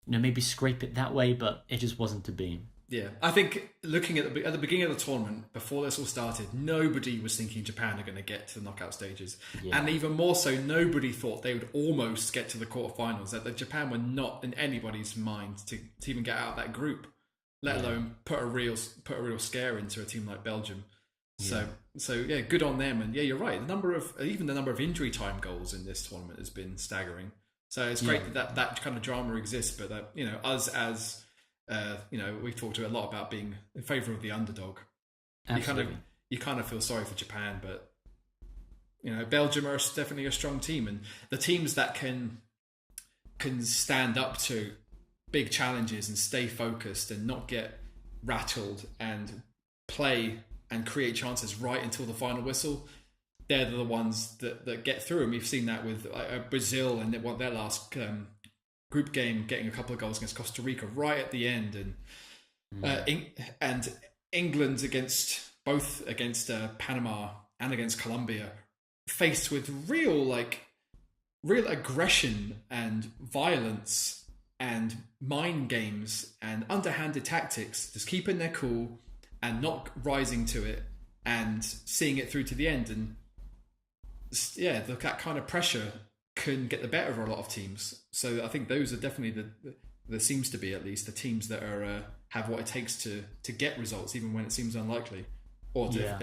maybe scrape it that way, but it just wasn't to be. Yeah, I think looking at the beginning of the tournament, before this all started, nobody was thinking Japan are going to get to the knockout stages. Yeah. And even more so, nobody thought they would almost get to the quarterfinals, that Japan were not in anybody's mind to even get out of that group, let alone put a real scare into a team like Belgium. So good on them. And yeah, you're right. The number of injury time goals in this tournament has been staggering. So it's great that kind of drama exists, but that, us as we've talked a lot about being in favour of the underdog. Absolutely. You kind of feel sorry for Japan, but Belgium are definitely a strong team, and the teams that can stand up to big challenges and stay focused and not get rattled and play and create chances right until the final whistle, they're the ones that get through. And we've seen that with Brazil and their last group game, getting a couple of goals against Costa Rica right at the end, and England against Panama and against Colombia, faced with real aggression and violence and mind games and underhanded tactics, just keeping their cool and not rising to it and seeing it through to the end. And that kind of pressure can get the better of a lot of teams. So I think those are definitely there seems to be at least the teams that are have what it takes to get results, even when it seems unlikely, or at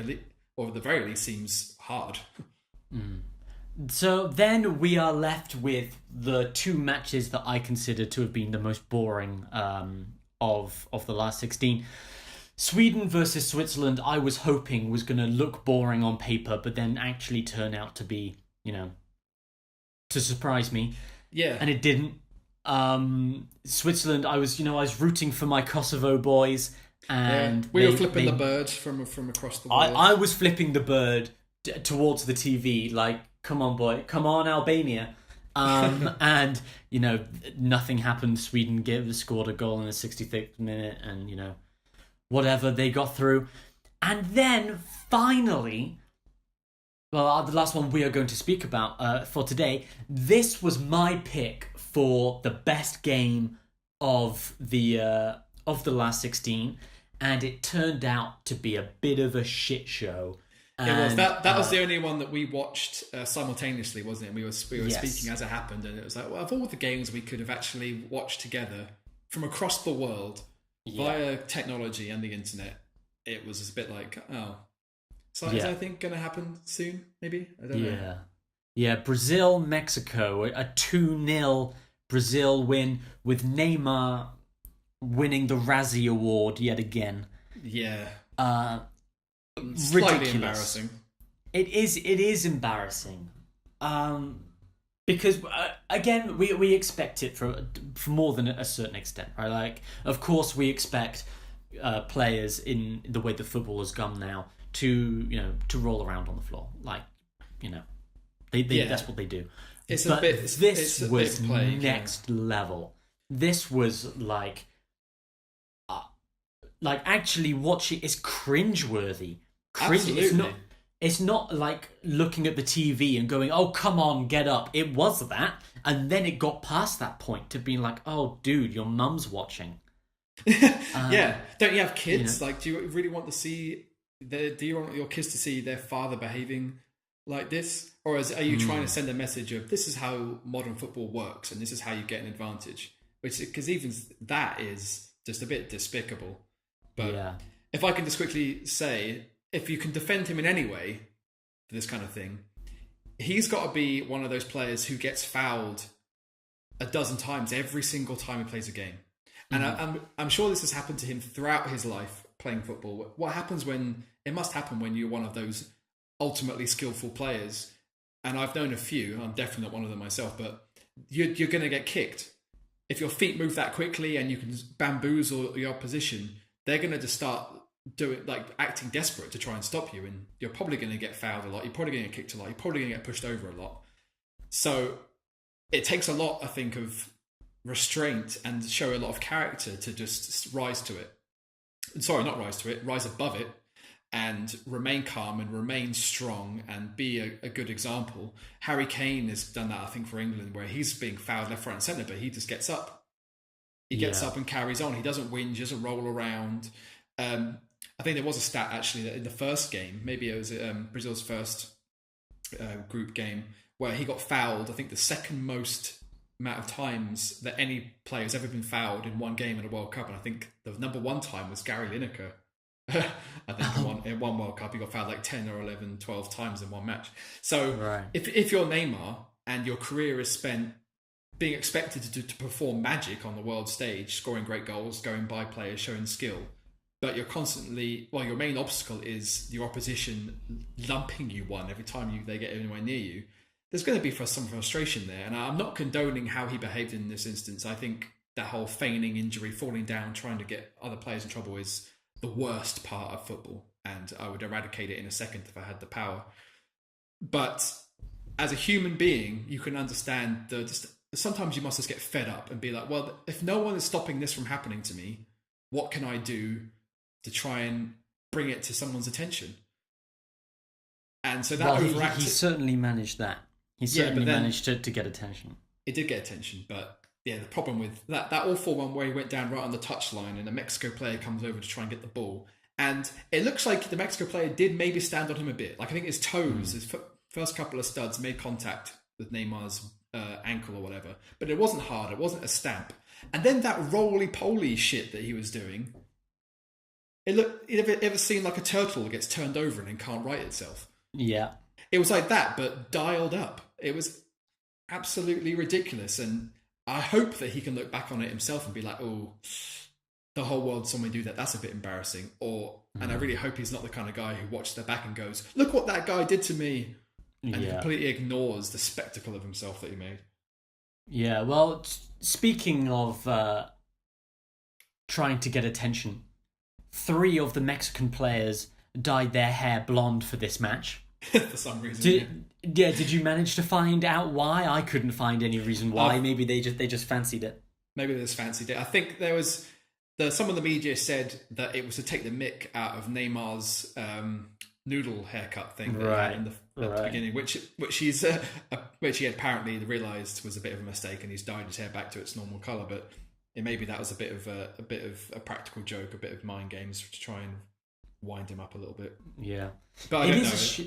the very least seems hard. So then we are left with the two matches that I consider to have been the most boring of the last 16. Sweden versus Switzerland, I was hoping was going to look boring on paper, but then actually turn out to be, to surprise me. Yeah. And it didn't. Switzerland, I was rooting for my Kosovo boys, and we were flipping the bird from across the world. I was flipping the bird towards the TV, like, come on, boy, come on, Albania. And nothing happened. Sweden scored a goal in the 65th minute, and whatever, they got through. And then finally, the last one we are going to speak about for today, this was my pick for the best game of the last 16, and it turned out to be a bit of a shit show. It was. That was the only one that we watched simultaneously, wasn't it? We were speaking as it happened, and it was like, well, of all the games we could have actually watched together from across the world via technology and the internet, it was a bit like, oh. So is that, I think, going to happen soon, maybe? I don't know. Yeah, Brazil, Mexico, a 2-0 Brazil win with Neymar winning the Razzie Award yet again. Yeah, Uh, slightly ridiculous. embarrassing. It is embarrassing. Because again, we expect it for more than a certain extent, right? Like, of course, we expect players in the way the football has gone now to roll around on the floor, like you know they Yeah, that's what they do. it's a But bit. this It's a was bit plague. next level. This was like actually watching is cringeworthy. Absolutely. It's not like looking at the TV and going, "Oh, come on, get up." It was that, and then it got past that point to being like, "Oh, dude, your mum's watching." Yeah, don't you have kids? You know. Like, do you really want to see? Do you want your kids to see their father behaving like this, or are you trying to send a message of this is how modern football works and this is how you get an advantage? Which, because even that is just a bit despicable. But Yeah. if I can just quickly say, if you can defend him in any way for this kind of thing, he's got to be one of those players who gets fouled a dozen times every single time he plays a game. And I'm sure this has happened to him throughout his life playing football. What happens it must happen when you're one of those ultimately skillful players. And I've known a few, I'm definitely not one of them myself, but you're going to get kicked. If your feet move that quickly and you can bamboozle your opposition, they're going to just start acting desperate to try and stop you. And you're probably going to get fouled a lot. You're probably going to get kicked a lot. You're probably going to get pushed over a lot. So it takes a lot, I think, of restraint and show a lot of character to just rise to it. Sorry, not rise to it, rise above it and remain calm and remain strong and be a good example. Harry Kane has done that, I think, for England, where he's being fouled left, right and centre, but he just gets up. He gets up and carries on. He doesn't whinge, doesn't roll around. I think there was a stat, actually, that in the first game, maybe it was Brazil's first group game, where he got fouled, I think the second most amount of times that any player has ever been fouled in one game in a World Cup. And I think the number one time was Gary Lineker. I think in one World Cup he got fouled like 10 or 11, 12 times in one match. So if you're Neymar and your career is spent being expected to perform magic on the world stage, scoring great goals, going by players, showing skill, but you're constantly, your main obstacle is your opposition lumping you one every time they get anywhere near you, there's going to be some frustration there. And I'm not condoning how he behaved in this instance. I think that whole feigning injury, falling down, trying to get other players in trouble is the worst part of football. And I would eradicate it in a second if I had the power. But as a human being, you can understand sometimes you must just get fed up and be like, well, if no one is stopping this from happening to me, what can I do to try and bring it to someone's attention? And so that he certainly managed that. He certainly managed to get attention. It did get attention, but yeah, the problem with that awful one where he went down right on the touchline and a Mexico player comes over to try and get the ball, and it looks like the Mexico player did maybe stand on him a bit. Like, I think his toes, his first couple of studs made contact with Neymar's ankle or whatever, but it wasn't hard. It wasn't a stamp. And then that roly-poly shit that he was doing, it ever seemed like a turtle that gets turned over and then can't right itself. Yeah. It was like that, but dialed up. It was absolutely ridiculous. And I hope that he can look back on it himself and be like, oh, the whole world saw me do that. That's a bit embarrassing. And I really hope he's not the kind of guy who watches their back and goes, look what that guy did to me. And completely ignores the spectacle of himself that he made. Yeah, well, speaking of trying to get attention, 3 of the Mexican players dyed their hair blonde for this match. For some reason. Did you manage to find out why? I couldn't find any reason why. Maybe they just fancied it. Maybe they just fancied it. I think there was some of the media said that it was to take the mick out of Neymar's noodle haircut thing that he had in the beginning, which he apparently realised was a bit of a mistake, and he's dyed his hair back to its normal colour. But maybe that was a bit of a practical joke, a bit of mind games to try and wind him up a little bit. Yeah, but I don't know.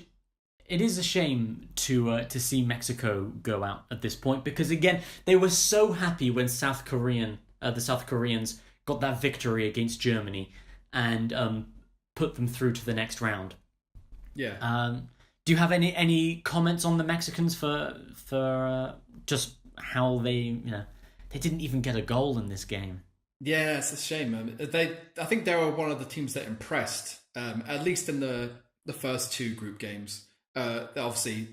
It is a shame to see Mexico go out at this point, because again they were so happy when the South Koreans got that victory against Germany and put them through to the next round. Yeah. Do you have any comments on the Mexicans for just how they didn't even get a goal in this game? Yeah, it's a shame. I think they were one of the teams that impressed, at least in the first two group games. They're obviously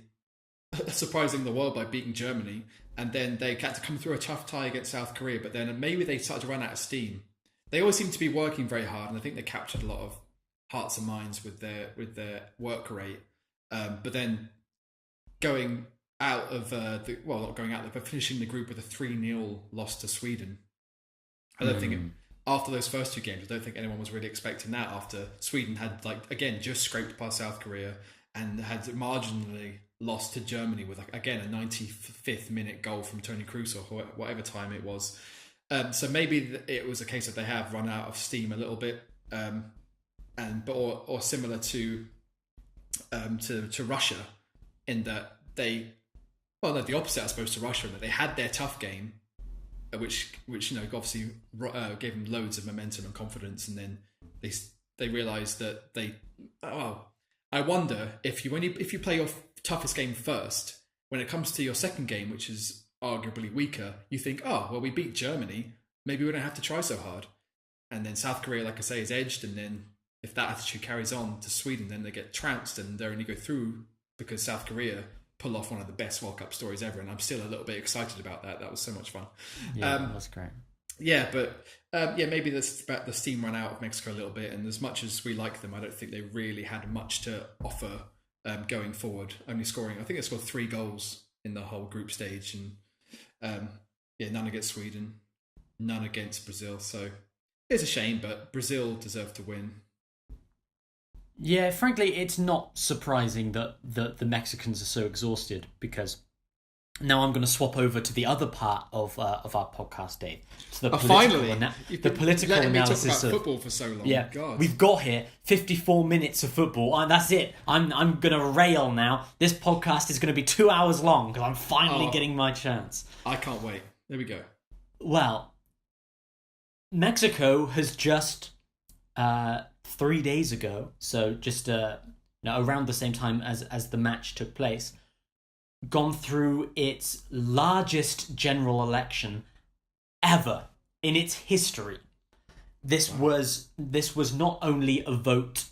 surprising the world by beating Germany, and then they had to come through a tough tie against South Korea. But then maybe they started to run out of steam. They always seem to be working very hard, and I think they captured a lot of hearts and minds with their work rate. But then going out of not going out, but finishing the group with a 3-0 loss to Sweden. I don't think after those first two games, I don't think anyone was really expecting that. After Sweden had just scraped past South Korea and had marginally lost to Germany with again a 95th minute goal from Toni Kroos or whatever time it was. So maybe it was a case that they have run out of steam a little bit, or similar to Russia, in that the opposite, I suppose, to Russia, in that they had their tough game, which obviously gave them loads of momentum and confidence, and then they realised that I wonder if you play your toughest game first, when it comes to your second game, which is arguably weaker, you think, we beat Germany, maybe we don't have to try so hard. And then South Korea, like I say, is edged, and then if that attitude carries on to Sweden, then they get trounced and they only go through because South Korea pull off one of the best World Cup stories ever, and I'm still a little bit excited about that. That was so much fun. Yeah, that was great. Yeah, but maybe the steam ran out of Mexico a little bit, and as much as we like them, I don't think they really had much to offer going forward. Only scoring, I think they scored 3 goals in the whole group stage, and none against Sweden, none against Brazil. So it's a shame, but Brazil deserved to win. Yeah, frankly, it's not surprising that the Mexicans are so exhausted, because now I'm going to swap over to the other part of our podcast, Dave. So the political analysis talk about football for so long. Yeah, God. We've got here 54 minutes of football, and that's it. I'm going to rail now. This podcast is going to be 2 hours long because I'm finally getting my chance. I can't wait. There we go. Well, Mexico has just 3 days ago, so just around the same time as the match took place, gone through its largest general election ever in its history. This was not only a vote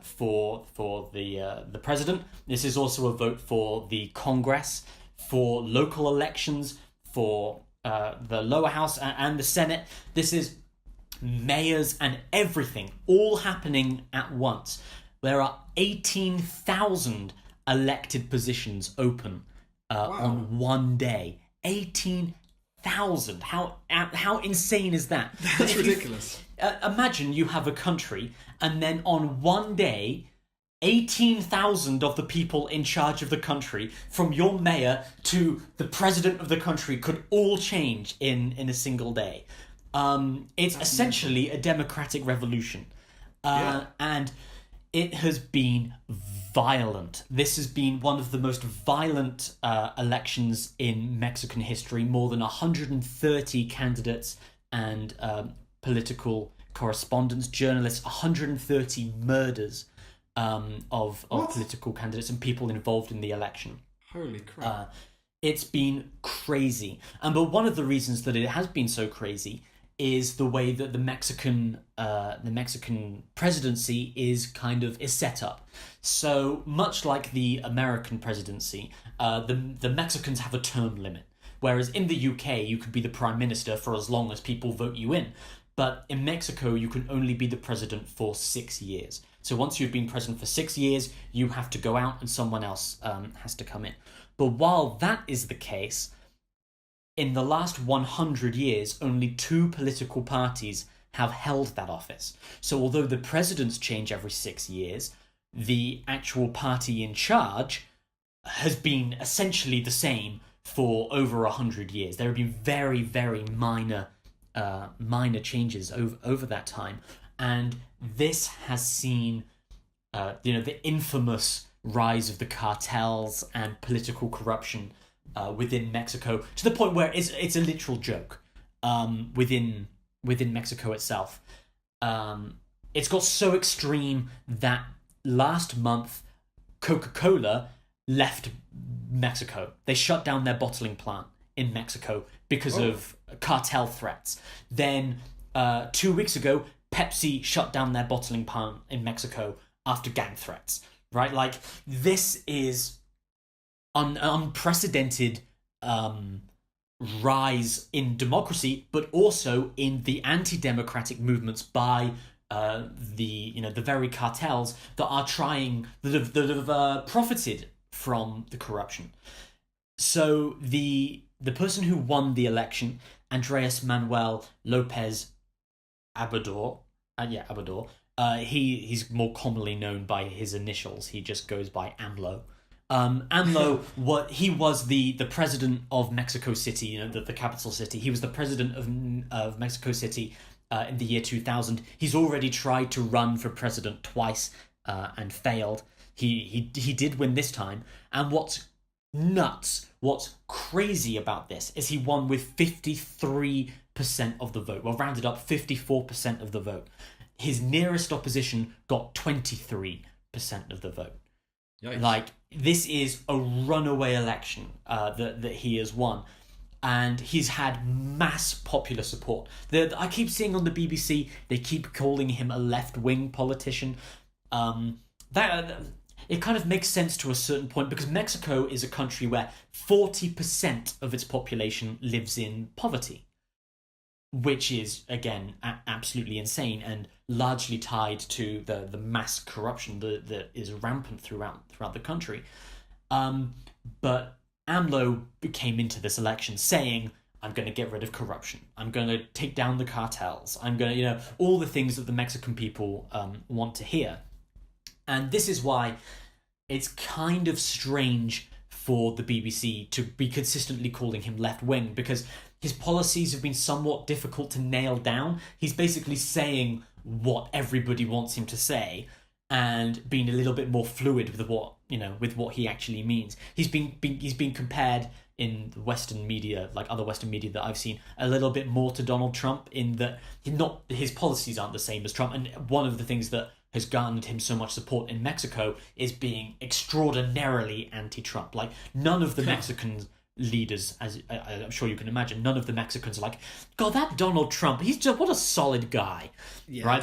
for the president. This is also a vote for the Congress, for local elections, for the lower house and the Senate. This is mayors and everything all happening at once. There are 18,000 elected positions open on one day. 18,000. How insane is that? That's ridiculous. Imagine you have a country, and then on one day, 18,000 of the people in charge of the country, from your mayor to the president of the country, could all change in a single day. It's essentially a democratic revolution. And it has been violent. This has been one of the most violent elections in Mexican history. More than 130 candidates and political correspondents, journalists, 130 murders of political candidates and people involved in the election. Holy crap. It's been crazy. But one of the reasons that it has been so crazy is the way that the Mexican presidency is set up. So much like the American presidency, the Mexicans have a term limit. Whereas in the UK, you could be the prime minister for as long as people vote you in. But in Mexico, you can only be the president for 6 years. So once you've been president for 6 years, you have to go out and someone else has to come in. But while that is the case, in the last 100 years, only 2 political parties have held that office. So although the presidents change every 6 years, the actual party in charge has been essentially the same for over 100 years. There have been very, very minor changes over that time. And this has seen the infamous rise of the cartels and political corruption within Mexico, to the point where it's a literal joke within Mexico itself. It's got so extreme that last month Coca-Cola left Mexico. They shut down their bottling plant in Mexico because of cartel threats. Then 2 weeks ago, Pepsi shut down their bottling plant in Mexico after gang threats. Right? Like, this is an unprecedented rise in democracy, but also in the anti-democratic movements by the very cartels that have profited from the corruption. So the person who won the election, Andres Manuel Lopez Obrador, he's more commonly known by his initials. He just goes by AMLO. AMLO, he was the president of Mexico City, the capital city. He was the president of Mexico City in the year 2000. He's already tried to run for president twice and failed. He did win this time. And what's nuts, what's crazy about this is he won with 53% of the vote. Well, rounded up, 54% of the vote. His nearest opposition got 23% of the vote. Yikes. Like, this is a runaway election that he has won, and he's had mass popular support. I keep seeing on the BBC, they keep calling him a left-wing politician. It kind of makes sense to a certain point, because Mexico is a country where 40% of its population lives in poverty, which is, again, absolutely insane and largely tied to the mass corruption that is rampant throughout the country. But AMLO came into this election saying, I'm going to get rid of corruption. I'm going to take down the cartels. I'm going to, all the things that the Mexican people want to hear. And this is why it's kind of strange for the BBC to be consistently calling him left-wing, because his policies have been somewhat difficult to nail down. He's basically saying what everybody wants him to say and being a little bit more fluid with what he actually means. He's been compared in the Western media, like other Western media that I've seen, a little bit more to Donald Trump, in that his policies aren't the same as Trump. And one of the things that has garnered him so much support in Mexico is being extraordinarily anti-Trump. Like, none of the Mexican leaders, as I'm sure you can imagine, none of the Mexicans are like, God, that Donald Trump, he's just, what a solid guy. Yeah, right?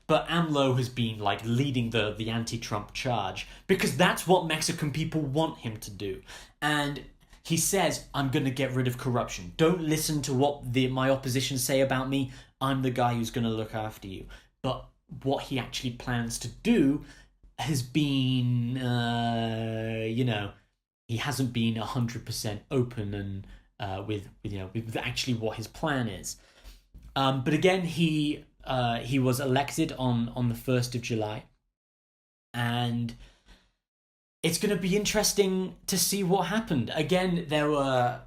But AMLO has been like leading the anti-Trump charge, because that's what Mexican people want him to do. And he says, I'm going to get rid of corruption. Don't listen to what my opposition say about me. I'm the guy who's going to look after you. But what he actually plans to do has been, he hasn't been 100% open and with actually what his plan is. But again, he was elected on the 1st of July, and it's going to be interesting to see what happened. Again, there were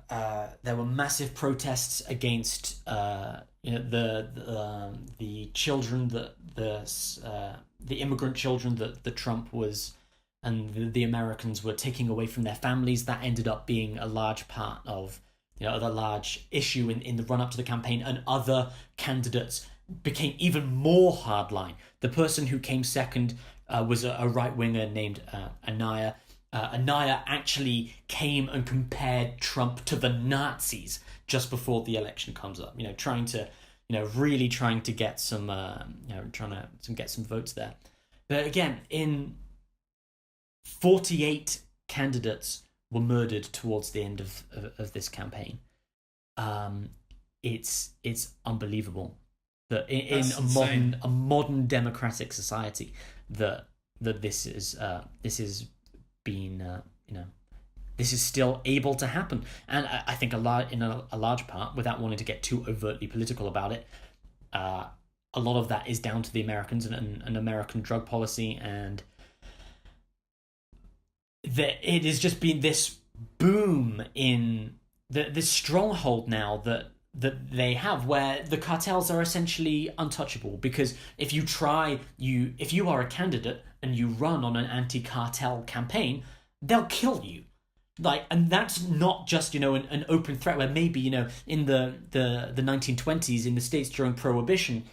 massive protests against the children that the immigrant children that the Trump was and the Americans were taking away from their families. That ended up being a large part of the large issue in the run up to the campaign, and other candidates became even more hardline. The person who came second was a right winger named Anaya. Anaya actually came and compared Trump to the Nazis just before the election comes up. Trying to get some get some votes there. But again, in 48 candidates were murdered towards the end of this campaign. It's unbelievable that in a modern democratic society that this is still able to happen. And I think in a large part, without wanting to get too overtly political about it, a lot of that is down to the Americans and American drug policy, and that it has just been this boom in this stronghold now that they have, where the cartels are essentially untouchable. Because if you are a candidate and you run on an anti-cartel campaign, they'll kill you. And that's not just an open threat where maybe in the 1920s in the States during Prohibition,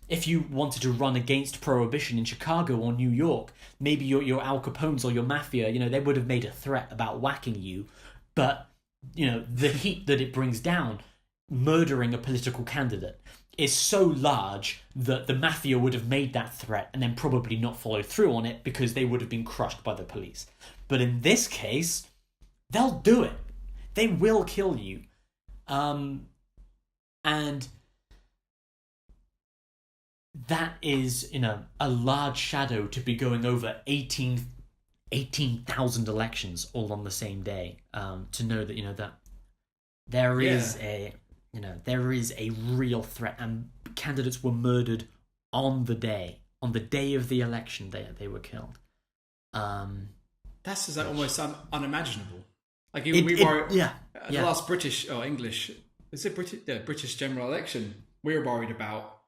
if you wanted to run against prohibition in Chicago or New York, maybe your Al Capones or your mafia, they would have made a threat about whacking you, but the heat that it brings down, murdering a political candidate, is so large that the mafia would have made that threat and then probably not followed through on it because they would have been crushed by the police. But in this case, they'll do it. They will kill you. And that is, a large shadow to be going over 18,000 elections all on the same day. To know that, that there is there is a real threat, and candidates were murdered on the day of the election. They were killed. That's almost unimaginable. Like even the last British or English, is it British? Yeah, British general election. We were worried about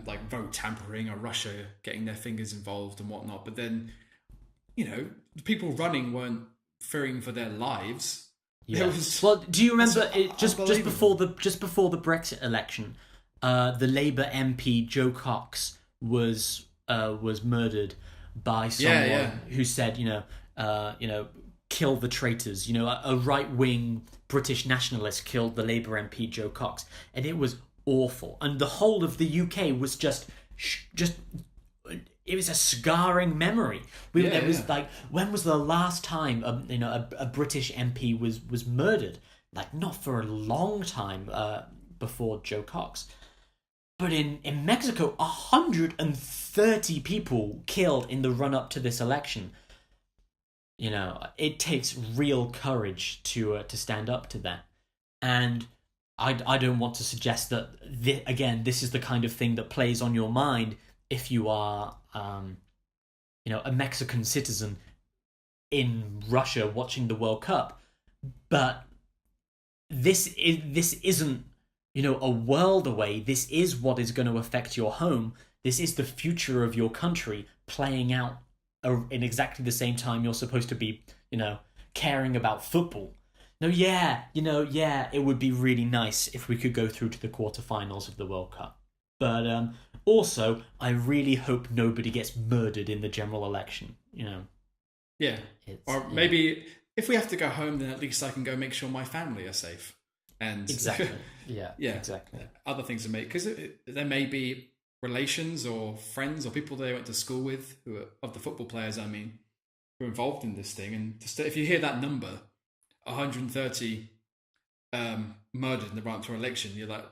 like vote tampering or Russia getting their fingers involved and whatnot. But then, the people running weren't fearing for their lives. Yeah. Well, do you remember just before the Brexit election, the Labour MP Jo Cox was murdered by someone who said, kill the traitors. A right-wing British nationalist killed the Labour MP Jo Cox, and it was awful. And the whole of the UK was just it was a scarring memory. Like, when was the last time a British MP was murdered? Like, not for a long time before Jo Cox. But in Mexico, 130 people killed in the run-up to this election. It takes real courage to stand up to that. And I don't want to suggest that, this is the kind of thing that plays on your mind if you are, a Mexican citizen in Russia watching the World Cup. But this isn't, a world away. This is what is going to affect your home. This is the future of your country playing out in exactly the same time you're supposed to be, caring about football. No, it would be really nice if we could go through to the quarterfinals of the World Cup. But also, I really hope nobody gets murdered in the general election. Yeah. Or maybe if we have to go home, then at least I can go make sure my family are safe. And exactly. Yeah. Exactly. Other things are made, because there may be relations or friends or people they went to school with who are, of the football players, who are involved in this thing. And if you hear that number, 130 murdered in the run-up to an election, you're like,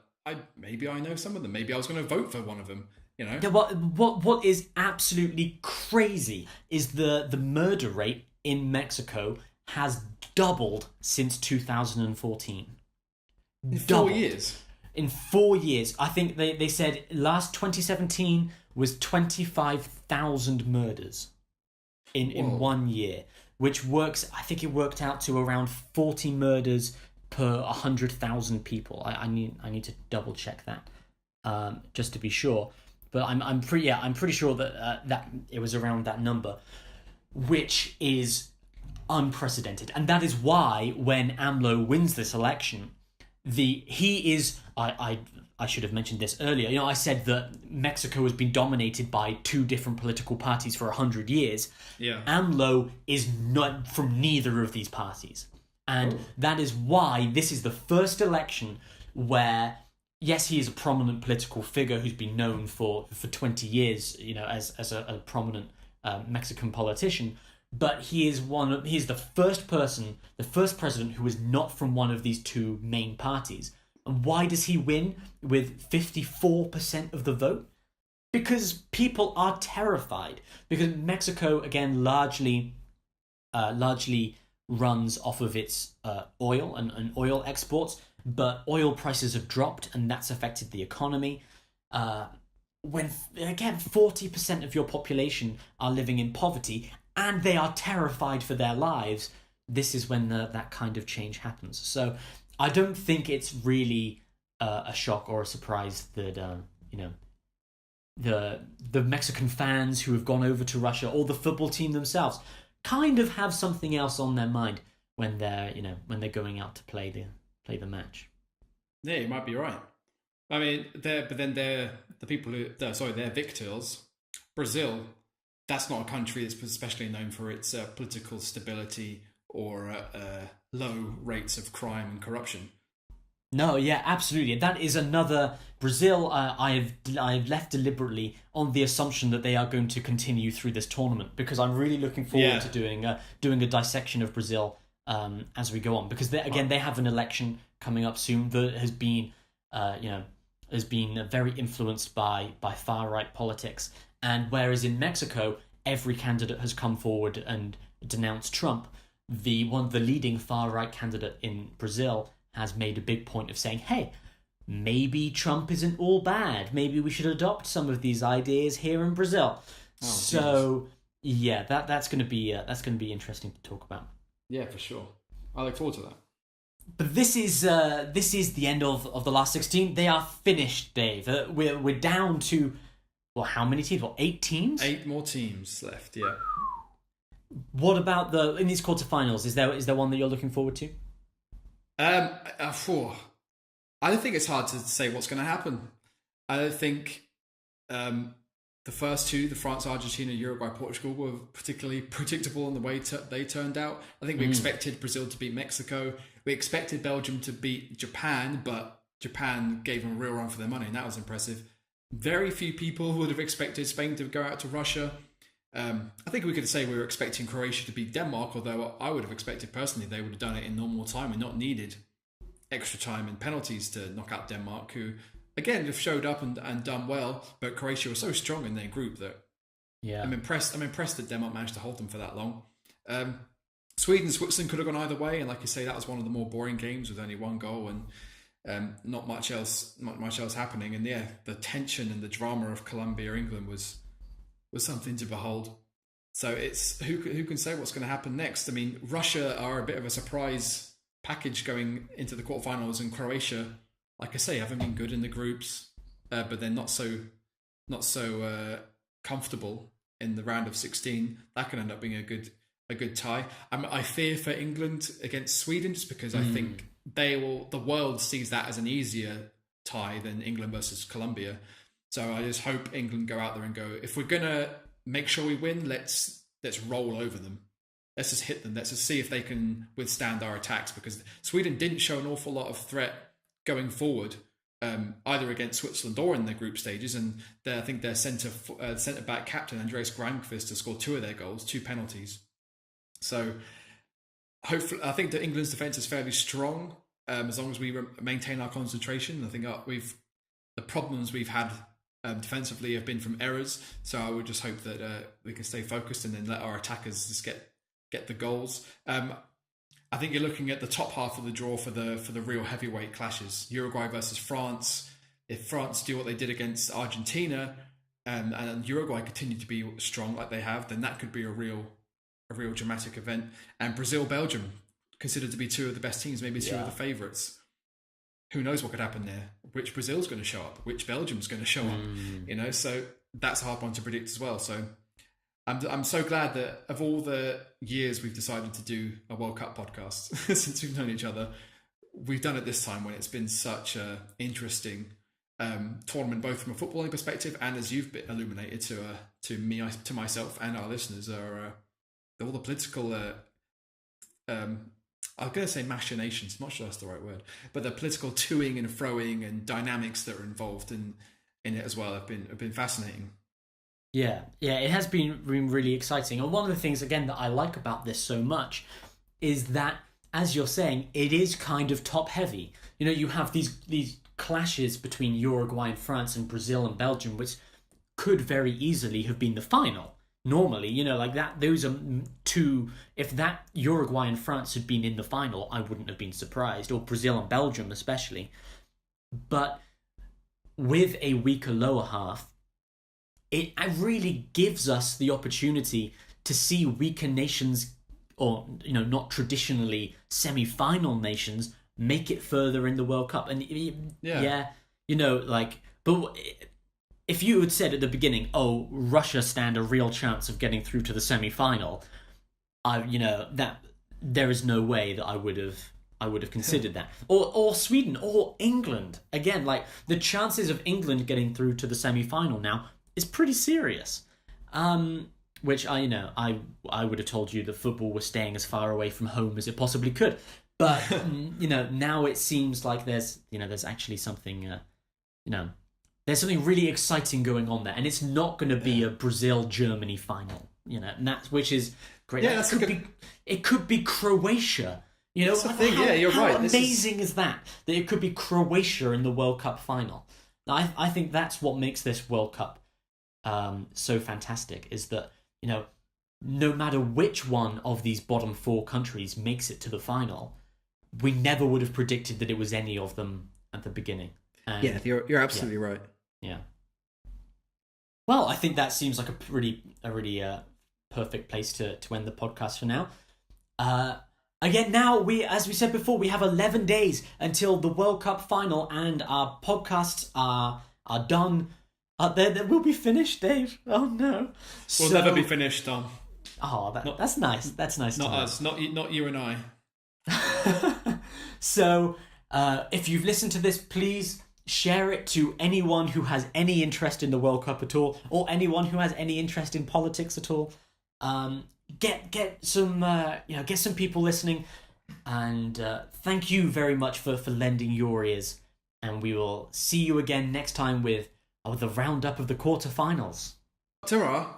maybe I know some of them. Maybe I was going to vote for one of them. Yeah, what is absolutely crazy is the murder rate in Mexico has doubled since 2014. In 4 years? In 4 years. I think they said last 2017 was 25,000 murders in 1 year, which works, I think it worked out to around 40 murders per 100,000 people. I need to double check that, just to be sure. But I'm pretty sure that that it was around that number, which is unprecedented. And that is why when AMLO wins this election, I should have mentioned this earlier. I said that Mexico has been dominated by two different political parties for 100 years. Yeah. AMLO is not from neither of these parties. And that is why this is the first election where, yes, he is a prominent political figure who's been known for 20 years, as a prominent Mexican politician, but he is the first president who is not from one of these two main parties. And why does he win with 54% of the vote? Because people are terrified. Because Mexico, again, largely runs off of its oil and oil exports, but oil prices have dropped, and that's affected the economy. When, again, 40% of your population are living in poverty, and they are terrified for their lives, this is when that kind of change happens. So I don't think it's really a shock or a surprise that the Mexican fans who have gone over to Russia, or the football team themselves, kind of have something else on their mind when they're going out to play the match. Yeah, you might be right. I mean, they're the people who, they're victors. Brazil, that's not a country that's especially known for its political stability or low rates of crime and corruption. No, yeah, absolutely. That is another Brazil. I've left deliberately on the assumption that they are going to continue through this tournament because I'm really looking forward to doing a dissection of Brazil as we go on because they have an election coming up soon that has been very influenced by far right politics, and whereas in Mexico every candidate has come forward and denounced Trump, the leading far right candidate in Brazil has made a big point of saying, hey, maybe Trump isn't all bad. Maybe we should adopt some of these ideas here in Brazil. Oh, so, yeah, that's going to be interesting to talk about. Yeah, for sure. I look forward to that. But this is the end of the last 16. They are finished, Dave. We're down to, well, how many teams? 8 teams? 8 more teams left, yeah. What about in these quarterfinals? Is there one that you're looking forward to? I don't think it's hard to say what's going to happen. I don't think the first two, the France, Argentina, Uruguay, Portugal, were particularly predictable in the way they turned out. I think we expected Brazil to beat Mexico. We expected Belgium to beat Japan, but Japan gave them a real run for their money, and that was impressive. Very few people would have expected Spain to go out to Russia. I think we could say we were expecting Croatia to beat Denmark, although I would have expected personally they would have done it in normal time and not needed extra time and penalties to knock out Denmark, who again have showed up and done well, but Croatia was so strong in their group that I'm impressed that Denmark managed to hold them for that long. Sweden and Switzerland could have gone either way, and like you say, that was one of the more boring games with only one goal and not much else happening. And yeah, the tension and the drama of Colombia, England was something to behold. So it's who can say what's going to happen next? I mean, Russia are a bit of a surprise package going into the quarterfinals, and Croatia, like I say, haven't been good in the groups, but they're not so comfortable in the round of 16. That can end up being a good tie. I fear for England against Sweden just because I think the world sees that as an easier tie than England versus Colombia. So I just hope England go out there and go, if we're going to make sure we win, let's roll over them. Let's just hit them. Let's just see if they can withstand our attacks, because Sweden didn't show an awful lot of threat going forward, either against Switzerland or in their group stages. And I think their centre-back captain, Andreas Granqvist, has scored 2 of their goals, 2 penalties. So hopefully, I think that England's defence is fairly strong as long as we maintain our concentration. I think the problems we've had defensively have been from errors, so I would just hope that we can stay focused and then let our attackers just get the goals. I think you're looking at the top half of the draw for the real heavyweight clashes. Uruguay versus France. If France do what they did against Argentina, and Uruguay continue to be strong like they have, then that could be a real dramatic event. And Brazil, Belgium, considered to be 2 of the best teams, maybe 2 of the favourites. Who knows what could happen there? Which Brazil's going to show up? Which Belgium's going to show up? So that's a hard one to predict as well. So I'm so glad that of all the years we've decided to do a World Cup podcast since we've known each other, we've done it this time when it's been such a interesting tournament, both from a footballing perspective and, as you've illuminated to myself and our listeners, are all the political. I'm going to say machinations, I'm not sure that's the right word, but the political toing and froing and dynamics that are involved in it as well have been fascinating. Yeah, it has been really exciting. And one of the things, again, that I like about this so much is that, as you're saying, it is kind of top heavy. You have these clashes between Uruguay and France and Brazil and Belgium, which could very easily have been the final. Normally, like that, those are 2. If that Uruguay and France had been in the final, I wouldn't have been surprised, or Brazil and Belgium especially. But with a weaker lower half, it really gives us the opportunity to see weaker nations, or not traditionally semi-final nations, make it further in the World Cup. And but if you had said at the beginning, "Oh, Russia stand a real chance of getting through to the semi-final," that there is no way that I would I would have considered that. Or Sweden or England. Again, like the chances of England getting through to the semi-final now is pretty serious. Which I would have told you that football was staying as far away from home as it possibly could. But now it seems like there's actually something there's something really exciting going on there, and it's not going to be a Brazil-Germany final, and which is great. Yeah, it could be Croatia. That's the thing. You're how right. Amazing is that it could be Croatia in the World Cup final. I think that's what makes this World Cup so fantastic, is that no matter which one of these bottom 4 countries makes it to the final, we never would have predicted that it was any of them at the beginning. And, you're absolutely right. Yeah. Well, I think that seems like a really perfect place to end the podcast for now. Again, now as we said before, we have 11 days until the World Cup final, and our podcasts are done. They will be finished, Dave. Oh no, we'll never be finished, Don. Oh, that's nice. That's nice. Not us. Not you and I. So, if you've listened to this, please share it to anyone who has any interest in the World Cup at all, or anyone who has any interest in politics at all. Get some people listening, and thank you very much for lending your ears. And we will see you again next time with the roundup of the quarterfinals. Ta-ra.